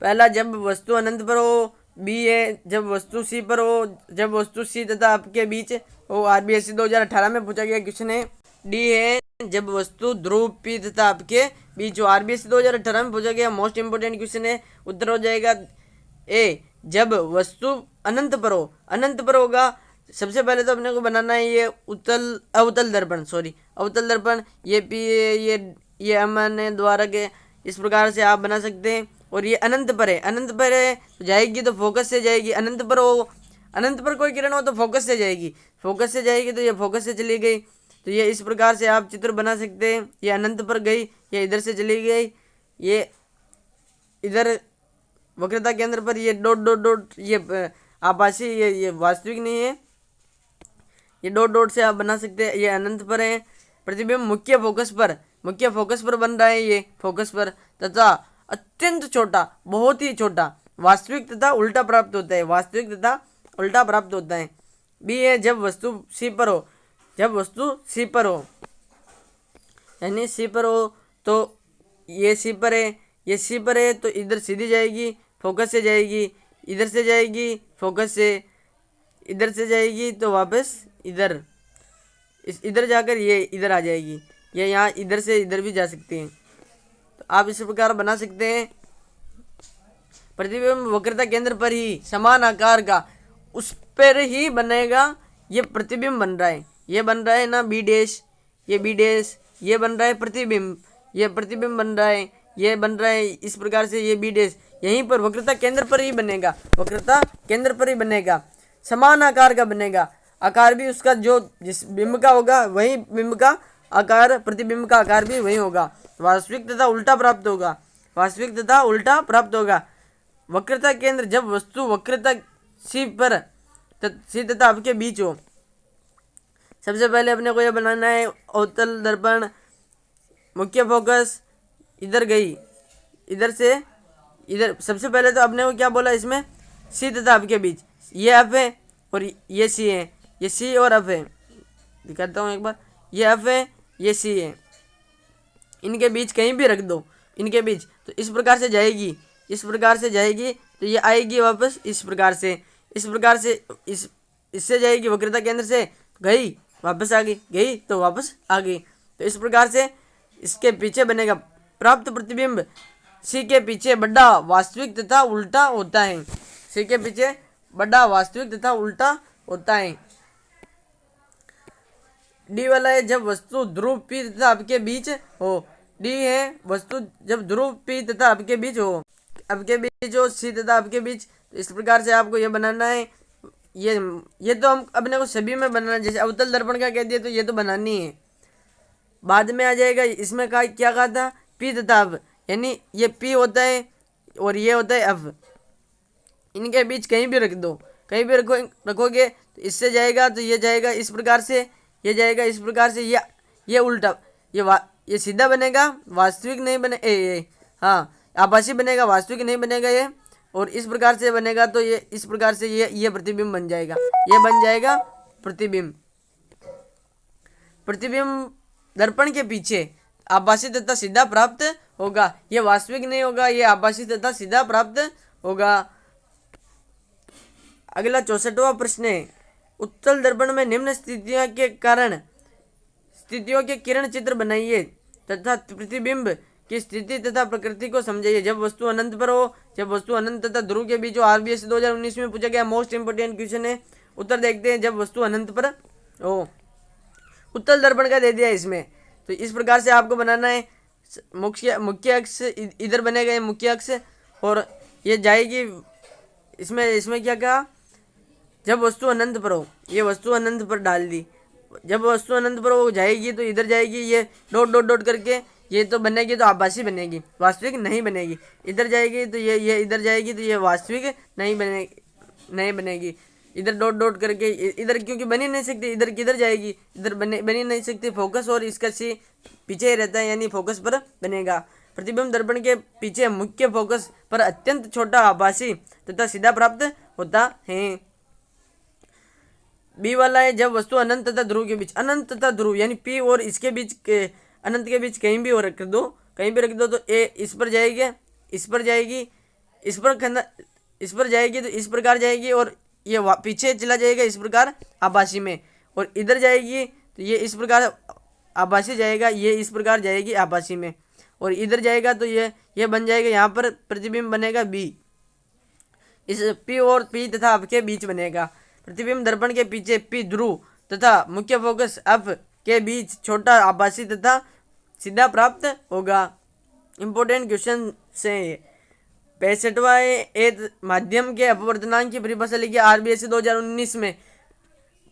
पहला, जब वस्तु अनंत पर हो बी है जब वस्तु सी पर हो, जब वस्तु सी तथा आपके बीच हो, आरबीएससी 2018 में पूछा गया क्वेश्चन है। डी है जब वस्तु ध्रुव पी तथा आपके बीच हो, आरबीएससी 2018 में पूछा गया, मोस्ट इंपोर्टेंट क्वेश्चन है। उत्तर हो जाएगा ए जब वस्तु अनंत पर हो। अनंत पर होगा, सबसे पहले तो अपने को बनाना है ये अवतल दर्पण, अवतल दर्पण। ये पी ये अमन द्वारा के इस प्रकार से आप बना सकते हैं। और ये अनंत पर है, अनंत पर है तो जाएगी तो फोकस से जाएगी। अनंत पर हो, अनंत पर कोई किरण हो तो फोकस से जाएगी, फोकस से जाएगी तो ये फोकस से चली गई। तो ये इस प्रकार से आप चित्र बना सकते हैं। ये अनंत पर गई, ये इधर से चली गई, ये इधर वक्रता केंद्र पर ये डॉट डॉट डॉट, ये आभासी, ये वास्तविक नहीं है, ये डॉट डॉट से आप बना सकते हैं। ये अनंत पर है। प्रतिबिंब मुख्य फोकस पर बन रहा है, ये फोकस पर, तथा अत्यंत छोटा, बहुत ही छोटा, वास्तविक तथा उल्टा प्राप्त होता है, वास्तविक तथा उल्टा प्राप्त होता है। बी है जब वस्तु सी पर हो, जब वस्तु सी पर हो, यानी सी पर हो तो ये सी पर है, ये सी पर है तो इधर सीधी जाएगी, फोकस से जाएगी, इधर से जाएगी, फोकस से, इधर से जाएगी तो वापस इधर, इधर जाकर ये इधर आ जाएगी। ये यहाँ इधर से इधर भी जा सकते हैं। तो आप इस प्रकार बना सकते हैं। प्रतिबिंब वक्रता केंद्र पर ही समान आकार का, उस पर ही बनेगा। ये प्रतिबिंब बन रहा है, ये बन रहा है ना बी डैश, ये बी डैश, ये बन रहा है प्रतिबिंब, ये प्रतिबिंब बन रहा है, ये बन रहा है इस प्रकार से, ये बी डैश यहीं पर वक्रता केंद्र पर ही बनेगा, वक्रता केंद्र पर ही बनेगा, समान आकार का बनेगा। आकार भी उसका जो जिस बिंब का होगा वही बिंब का आकार, प्रतिबिंब का आकार भी वही होगा। वास्तविक तथा उल्टा प्राप्त होगा, वास्तविक तथा उल्टा प्राप्त होगा। वक्रता केंद्र जब वस्तु वक्रता सी पर सी तथा आपके बीच हो। सबसे पहले अपने को यह बनाना है अवतल दर्पण, मुख्य फोकस इधर गई, इधर से इधर। सबसे पहले तो अपने को क्या बोला, इसमें सी तथा आपके बीच ये एफ है और ये सी है, ये सी और एफ है, दिखाता हूँ एक बार, ये एफ है, ये सी है, इनके बीच कहीं भी रख दो, इनके बीच, तो इस प्रकार से जाएगी, इस प्रकार से जाएगी तो ये आएगी वापस इस प्रकार से, इस प्रकार से इससे जाएगी वक्रता केंद्र से, गई वापस आ गई, गई तो वापस आ गई। तो इस प्रकार से इसके पीछे बनेगा प्राप्त प्रतिबिंब सी के पीछे बड़ा वास्तविक तथा उल्टा होता है, सी के पीछे बड़ा वास्तविक तथा उल्टा होता है। डी वाला है जब वस्तु ध्रुव पी तथा आपके बीच हो। डी है वस्तु जब ध्रुव पी तथा आपके बीच हो, आपके बीच हो सी तथा आपके बीच। तो इस प्रकार से आपको ये बनाना है। ये तो हम अपने को सभी में बनाना है, जैसे अवतल दर्पण का कह दिया तो ये तो बनानी है, बाद में आ जाएगा। इसमें कहा क्या कहा था, पी तथा अफ, यानी ये पी होता है और ये होता है अफ, इनके बीच कहीं भी रख दो, कहीं भी रखोगे तो इससे जाएगा तो ये जाएगा इस प्रकार से, ये जाएगा इस प्रकार से, ये उल्टा, ये सीधा बनेगा, वास्तविक नहीं बने, हाँ आभासी बनेगा, वास्तविक नहीं बनेगा ये, और इस प्रकार से बनेगा तो ये इस प्रकार से ये प्रतिबिंब बन जाएगा, ये बन जाएगा प्रतिबिंब। प्रतिबिंब दर्पण के पीछे आभासी तथा सीधा प्राप्त होगा, ये वास्तविक नहीं होगा, ये आभासी तथा सीधा प्राप्त होगा। अगला 64वां प्रश्न है, उत्तल दर्पण में निम्न स्थितियों के कारण स्थितियों के किरण चित्र बनाइए तथा प्रतिबिंब की स्थिति तथा प्रकृति को समझाइए। जब वस्तु अनंत पर हो, जब वस्तु अनंत तथा ध्रुव के बीच हो, आरबीएससी 2019 में पूछा गया मोस्ट इंपोर्टेंट क्वेश्चन है। उत्तर देखते हैं, जब वस्तु अनंत पर हो। उत्तल दर्पण का दे दिया इसमें, तो इस प्रकार से आपको बनाना है। मुख्य अक्ष इधर बनेगा, ये मुख्य अक्ष, और ये जाएगी इसमें क्या कहा, जब वस्तु अनंत पर हो, ये वस्तु अनंत पर डाल दी। जब वस्तु अनंत पर हो जाएगी तो इधर जाएगी, ये डॉट डॉट डॉट करके, ये तो बनेगी तो आभासी बनेगी, वास्तविक नहीं बनेगी। इधर जाएगी तो ये इधर जाएगी तो ये वास्तविक नहीं बनेगी। इधर डॉट डॉट करके इधर क्योंकि बनी नहीं सकती, इधर किधर जाएगी, इधर बनी नहीं सकती, फोकस और इसका सी पीछे ही रहता है, यानी फोकस पर बनेगा। प्रतिबिंब दर्पण के पीछे मुख्य फोकस पर अत्यंत छोटा आभासी तथा सीधा प्राप्त होता है। बी वाला है, जब वस्तु अनंत तथा ध्रुव के बीच, अनंत तथा ध्रुव यानी पी और इसके बीच अनंत के बीच कहीं भी और रख दो, कहीं भी रख दो तो ए इस पर जाएगी, इस पर जाएगी, इस पर इस पर जाएगी तो इस प्रकार जाएगी, और ये पीछे चला जाएगा इस प्रकार आभासी में, और इधर जाएगी तो ये इस प्रकार आभासी जाएगा, ये इस प्रकार जाएगी आभासी में, और इधर जाएगा तो ये बन जाएगा, यहाँ पर प्रतिबिंब बनेगा बी, इस पी और पी तथा अप के बीच बनेगा। प्रतिबिंब दर्पण के पीछे पी ध्रुव तथा मुख्य फोकस अप के बीच छोटा आभासी तथा सीधा प्राप्त होगा। इंपॉर्टेंट क्वेश्चन से 65वां एक माध्यम के अपवर्तनांक की परिभाषा लिखी RBSc 2019 में।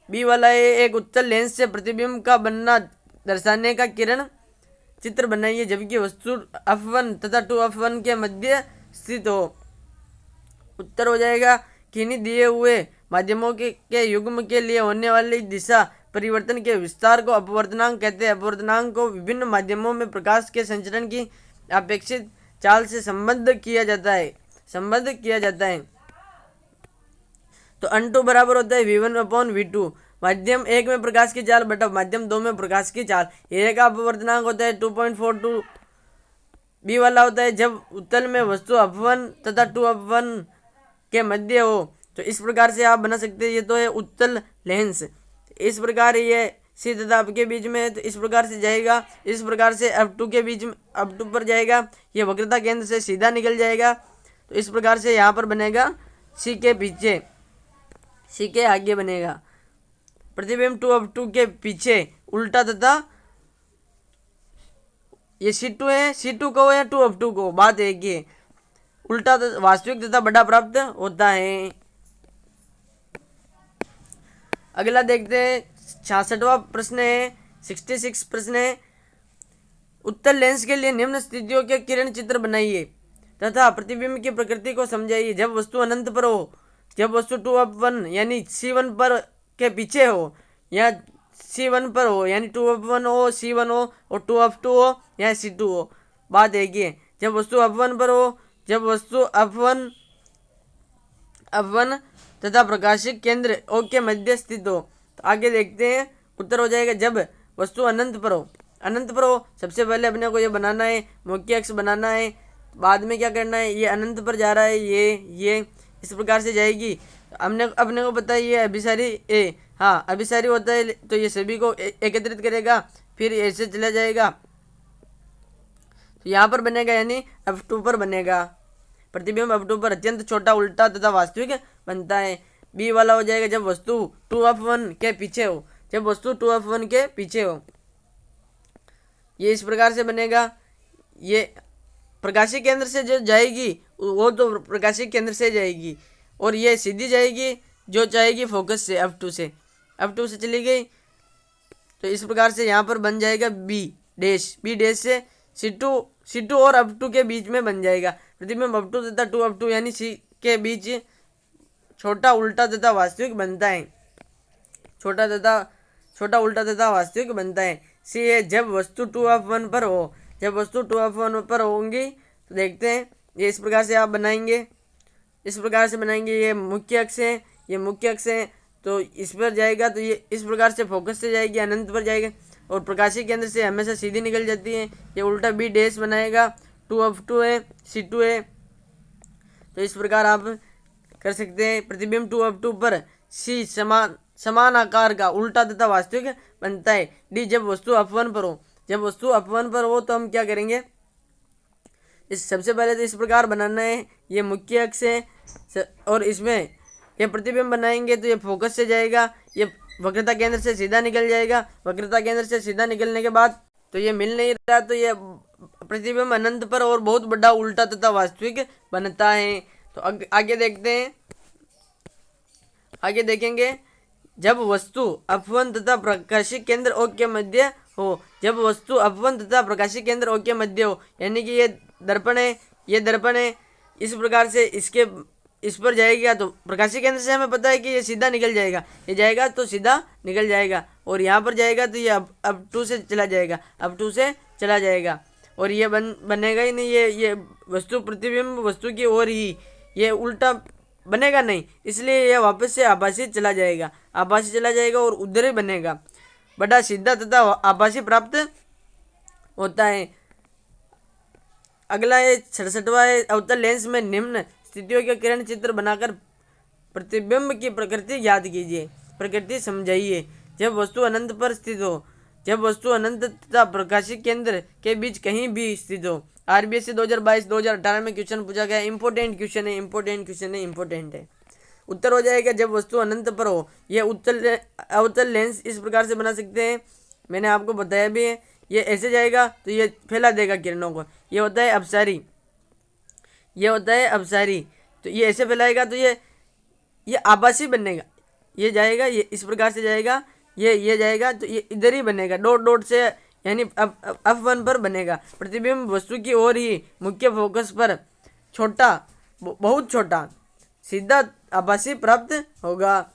बी वाला एक उत्तल लेंस से प्रतिबिंब का बनना दर्शाने का किरण चित्र बनाइए जबकि वस्तु F1 तथा 2F1 के मध्य स्थित हो। उत्तर हो जाएगा किन्हीं दिए हुए माध्यमों के युग्म के लिए होने वाली दिशा परिवर्तन के विस्तार को अपवर्तनांक कहते हैं। अपवर्तनांक को विभिन्न माध्यमों में प्रकाश के संचरण की अपेक्षित चाल से संबद्ध किया जाता है। तो N2 बराबर होता है V1/V2। माध्यम 1 में प्रकाश की चाल बटा माध्यम 2 में प्रकाश की चाल, ये का अपवर्तनांक होता है 2.42। बी वाला होता है जब उत्तल में वस्तु F1 तथा 2F1 के मध्य हो। तो इस प्रकार से आप बना सकते हैं, ये तो है उत्तल लेंस, इस प्रकार ये सी तथा F के बीच में है, तो इस प्रकार से जाएगा, इस प्रकार से F2 के बीच में F2 पर जाएगा, ये वक्रता केंद्र से सीधा निकल जाएगा, तो इस प्रकार से यहाँ पर बनेगा सी के पीछे, सी के आगे बनेगा। प्रतिबिंब 2F2 के पीछे उल्टा तथा ये C2 है, C2 को या 2F2 को, बात एक ही, उल्टा वास्तविक तथा बड़ा प्राप्त होता है। अगला देखते हैं 66वां प्रश्न है, 66 प्रश्न है। उत्तल लेंस के लिए निम्न स्थितियों के किरण चित्र बनाइए तथा प्रतिबिंब की प्रकृति को समझाइए। जब वस्तु अनंत पर हो, जब वस्तु 2F1 यानी C1 पर के पीछे हो, या C1 पर हो यानी 2F1 हो, C1 हो, और 2F2 हो या C2 हो, बात एक ही है। जब वस्तु F1 पर हो, जब वस्तु F1 तथा प्रकाशिक केंद्र O के मध्य स्थित हो। तो आगे देखते हैं, उत्तर हो जाएगा जब वस्तु अनंत पर हो। अनंत पर हो, सबसे पहले अपने को ये बनाना है, मुख्य अक्ष बनाना है, बाद में क्या करना है, ये अनंत पर जा रहा है, ये इस प्रकार से जाएगी। हमने अपने को पता है ये अभिसारी ए, हाँ अभिसारी होता है, तो ये सभी को एकत्रित करेगा, फिर ऐसे चला जाएगा, तो यहाँ पर बनेगा यानी F2 पर बनेगा। प्रतिबिंब F2 पर अत्यंत छोटा उल्टा तथा वास्तविक बनता है। बी वाला हो जाएगा जब वस्तु 2F1 के पीछे हो, जब वस्तु 2F1 के पीछे हो, ये इस प्रकार से बनेगा। ये प्रकाशीय केंद्र से जो जाएगी वो तो प्रकाशीय केंद्र से जाएगी, और ये सीधी जाएगी जो जाएगी फोकस से F2 से चली गई, तो इस प्रकार से यहाँ पर बन जाएगा बी डैश से C2 और F2 के बीच में बन जाएगा। प्रतिबिंब F2 तथा 2F2 यानी C के बीच छोटा उल्टा तथा वास्तविक बनता है, छोटा उल्टा तथा वास्तविक बनता है। सी है जब वस्तु 2F1 पर हो, जब वस्तु 2F1 पर होंगी, तो देखते हैं ये इस प्रकार से आप बनाएंगे, इस प्रकार से बनाएंगे। ये मुख्य अक्ष है, ये मुख्य अक्ष है, तो इस पर जाएगा, तो ये इस प्रकार से फोकस से जाएगी, अनंत पर जाएगा, और प्रकाशीय केंद्र से हमेशा सीधी निकल जाती है। ये उल्टा बी डैश बनाएगा, 2F2 है, C2 है, तो इस प्रकार आप कर सकते हैं। प्रतिबिंब 2F2 पर C समान आकार का उल्टा तथा वास्तविक बनता है। डी जब वस्तु F1 पर हो, जब वस्तु F1 पर हो तो हम क्या करेंगे, इस सबसे पहले तो इस प्रकार बनाना है, ये मुख्य अक्ष है, और इसमें ये प्रतिबिंब बनाएंगे तो ये फोकस से जाएगा, ये वक्रता केंद्र से सीधा निकल जाएगा। वक्रता केंद्र से सीधा निकलने के बाद तो ये मिल नहीं रहा, तो ये प्रतिबिंब अनंत पर और बहुत बड़ा उल्टा तथा वास्तविक बनता है। तो आगे देखते हैं, आगे देखेंगे जब वस्तु F1 तथा प्रकाशिक केंद्र O के मध्य हो, जब वस्तु F1 तथा प्रकाशिक केंद्र O के मध्य हो, यानी कि ये दर्पण है, ये दर्पण है, इस प्रकार से इस पर जाएगा तो प्रकाशीय केंद्र से हमें पता है कि ये सीधा निकल जाएगा, ये जाएगा तो सीधा निकल जाएगा, और यहाँ पर जाएगा तो ये F2 से चला जाएगा, F2 से चला जाएगा, और ये बनेगा ही नहीं, ये वस्तु प्रतिबिंब वस्तु की ओर ही, ये उल्टा बनेगा नहीं, इसलिए यह वापस से आभासी चला जाएगा, आभासी चला जाएगा और उधर ही बनेगा, बड़ा सीधा तथा आभासी प्राप्त होता है। अगला है 67वां है, अवतल लेंस में निम्न स्थितियों के किरण चित्र बनाकर प्रतिबिंब की प्रकृति याद कीजिए, प्रकृति समझाइए। जब वस्तु अनंत पर स्थित हो, जब वस्तु अनंत तथा प्रकाशिक केंद्र के बीच कहीं भी स्थित हो। आरबीएससी 2022-2018 में क्वेश्चन पूछा गया, इंपॉर्टेंट क्वेश्चन है, इंपॉर्टेंट क्वेश्चन है, इंपॉर्टेंट है। उत्तर हो जाएगा जब वस्तु अनंत पर हो। यह अवतल लेंस इस प्रकार से बना सकते हैं, मैंने आपको बताया भी है। ये ऐसे जाएगा तो ये फैला देगा किरणों को, ये होता है अपसारी, ये होता है अपसारी। तो ये ऐसे फैलाएगा तो ये आभासी बनेगा, ये जाएगा, ये इस प्रकार से जाएगा, ये जाएगा तो ये इधर ही बनेगा, डॉट डॉट से, यानी F1 पर बनेगा। प्रतिबिंब वस्तु की ओर ही मुख्य फोकस पर छोटा, बहुत छोटा सीधा आभासी प्राप्त होगा।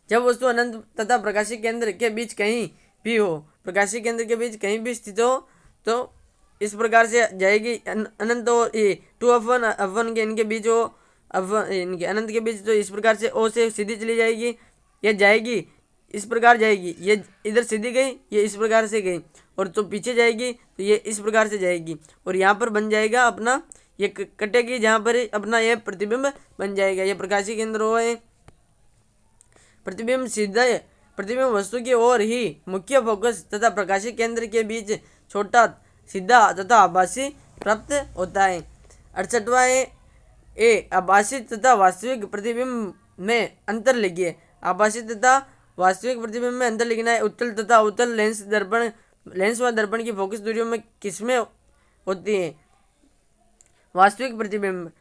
जब वस्तु अनंत तथा प्रकाशिक केंद्र के बीच कहीं भी हो, प्रकाशिक केंद्र के बीच कहीं भी स्थित हो तो इस प्रकार से जाएगी। अनंत और ये 2F1 F1 के इनके बीच हो, इनके अनंत के बीच, तो इस प्रकार से O से सीधी चली जाएगी, ये जाएगी इस प्रकार जाएगी, ये इधर सीधी गई, ये इस प्रकार से गई, और तो पीछे जाएगी तो ये इस प्रकार से जाएगी, और यहाँ पर बन जाएगा अपना, ये कटेगी जहाँ पर अपना ये प्रतिबिंब बन जाएगा। ये प्रकाशिक केंद्र हो है। प्रतिबिंब सीधा, प्रतिबिंब वस्तु की ओर ही मुख्य फोकस तथा प्रकाशिक केंद्र के बीच छोटा सीधा तथा आभासी प्राप्त होता है। 68वां ए आभासी तथा वास्तविक प्रतिबिंब में अंतर लिखिए। आभासी तथा वास्तविक प्रतिबिंब में अंतर लिखना है। उत्तल तथा अवतल लेंस दर्पण, लेंस व दर्पण की फोकस दूरियों में किसमें होती है? वास्तविक प्रतिबिंब,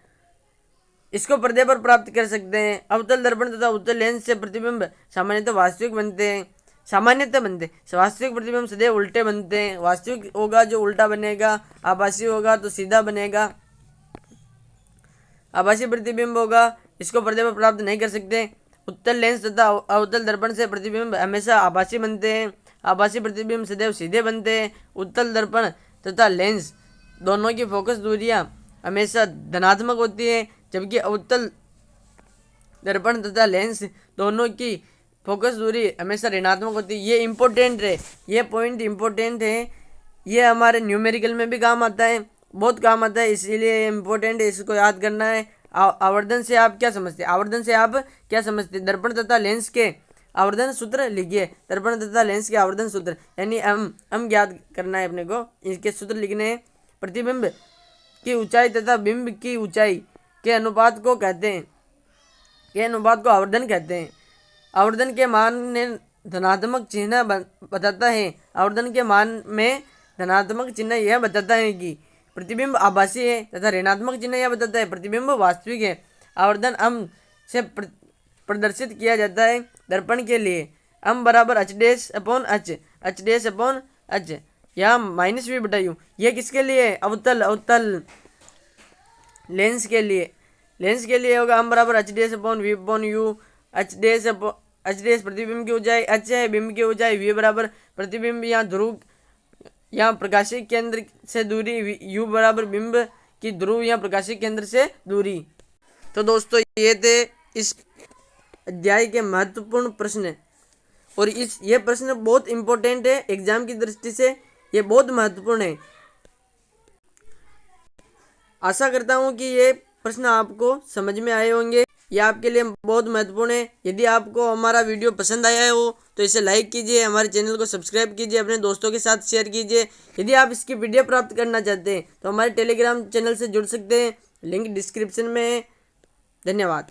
इसको पर्दे पर प्राप्त कर सकते हैं। अवतल दर्पण तथा उत्तल लेंस से प्रतिबिंब सामान्यतः वास्तविक बनते हैं, सामान्यतः बनते हैं। वास्तविक प्रतिबिंब सदैव उल्टे बनते हैं। वास्तविक होगा जो उल्टा बनेगा, आभासी होगा तो सीधा बनेगा। आभासी प्रतिबिंब होगा, इसको पर्दे पर प्राप्त नहीं कर सकते। उत्तल लेंस तथा अवतल दर्पण से प्रतिबिंब हमेशा आभासी बनते हैं। आभासी प्रतिबिंब सदैव सीधे बनते हैं। उत्तल दर्पण तथा लेंस दोनों की फोकस दूरियां हमेशा धनात्मक होती है, जबकि अवतल दर्पण तथा लेंस दोनों की फोकस दूरी हमेशा ऋणात्मक होती है। ये इम्पोर्टेंट है, ये पॉइंट इम्पोर्टेंट है, ये हमारे न्यूमेरिकल में भी काम आता है, बहुत काम आता है, इसीलिए ये इम्पोर्टेंट है, इसको याद करना है। आवर्धन से आप क्या समझते हैं? आवर्धन से आप क्या समझते हैं? दर्पण तथा लेंस के आवर्धन सूत्र लिखिए। दर्पण तथा लेंस के आवर्धन सूत्र, यानी हम याद करना है अपने को, इसके सूत्र लिखने हैं। प्रतिबिंब की ऊंचाई तथा बिंब की ऊंचाई के अनुपात को कहते हैं, के अनुपात को आवर्धन कहते हैं। आवर्धन के मान ने धनात्मक चिन्ह बताता है। आवर्धन के मान में धनात्मक चिन्ह यह बताता है कि प्रतिबिंब आभासी है, तथा ऋणात्मक चिन्ह यह बताता है प्रतिबिंब वास्तविक है। आवर्धन अम से प्रदर्शित किया जाता है। दर्पण के लिए अम बराबर h' अपॉन h, यहाँ -v/u। यह किसके लिए? अवतल लेंस के लिए, लेंस के लिए होगा अम बराबर h'/v/u। h' प्रतिबिंब की ऊंचाई, h है बिंब की ऊंचाई, v बराबर प्रतिबिंब यहाँ ध्रुव, यहाँ प्रकाशिक केंद्र से दूरी, u बराबर बिंब की ध्रुव या प्रकाशिक केंद्र से दूरी। तो दोस्तों ये थे इस अध्याय के महत्वपूर्ण प्रश्न, और ये प्रश्न बहुत इंपॉर्टेंट है एग्जाम की दृष्टि से, ये बहुत महत्वपूर्ण है। आशा करता हूँ कि ये प्रश्न आपको समझ में आए होंगे, ये आपके लिए बहुत महत्वपूर्ण है। यदि आपको हमारा वीडियो पसंद आया हो तो इसे लाइक कीजिए, हमारे चैनल को सब्सक्राइब कीजिए, अपने दोस्तों के साथ शेयर कीजिए। यदि आप इसकी पीडीएफ प्राप्त करना चाहते हैं तो हमारे टेलीग्राम चैनल से जुड़ सकते हैं, लिंक डिस्क्रिप्शन में है। धन्यवाद।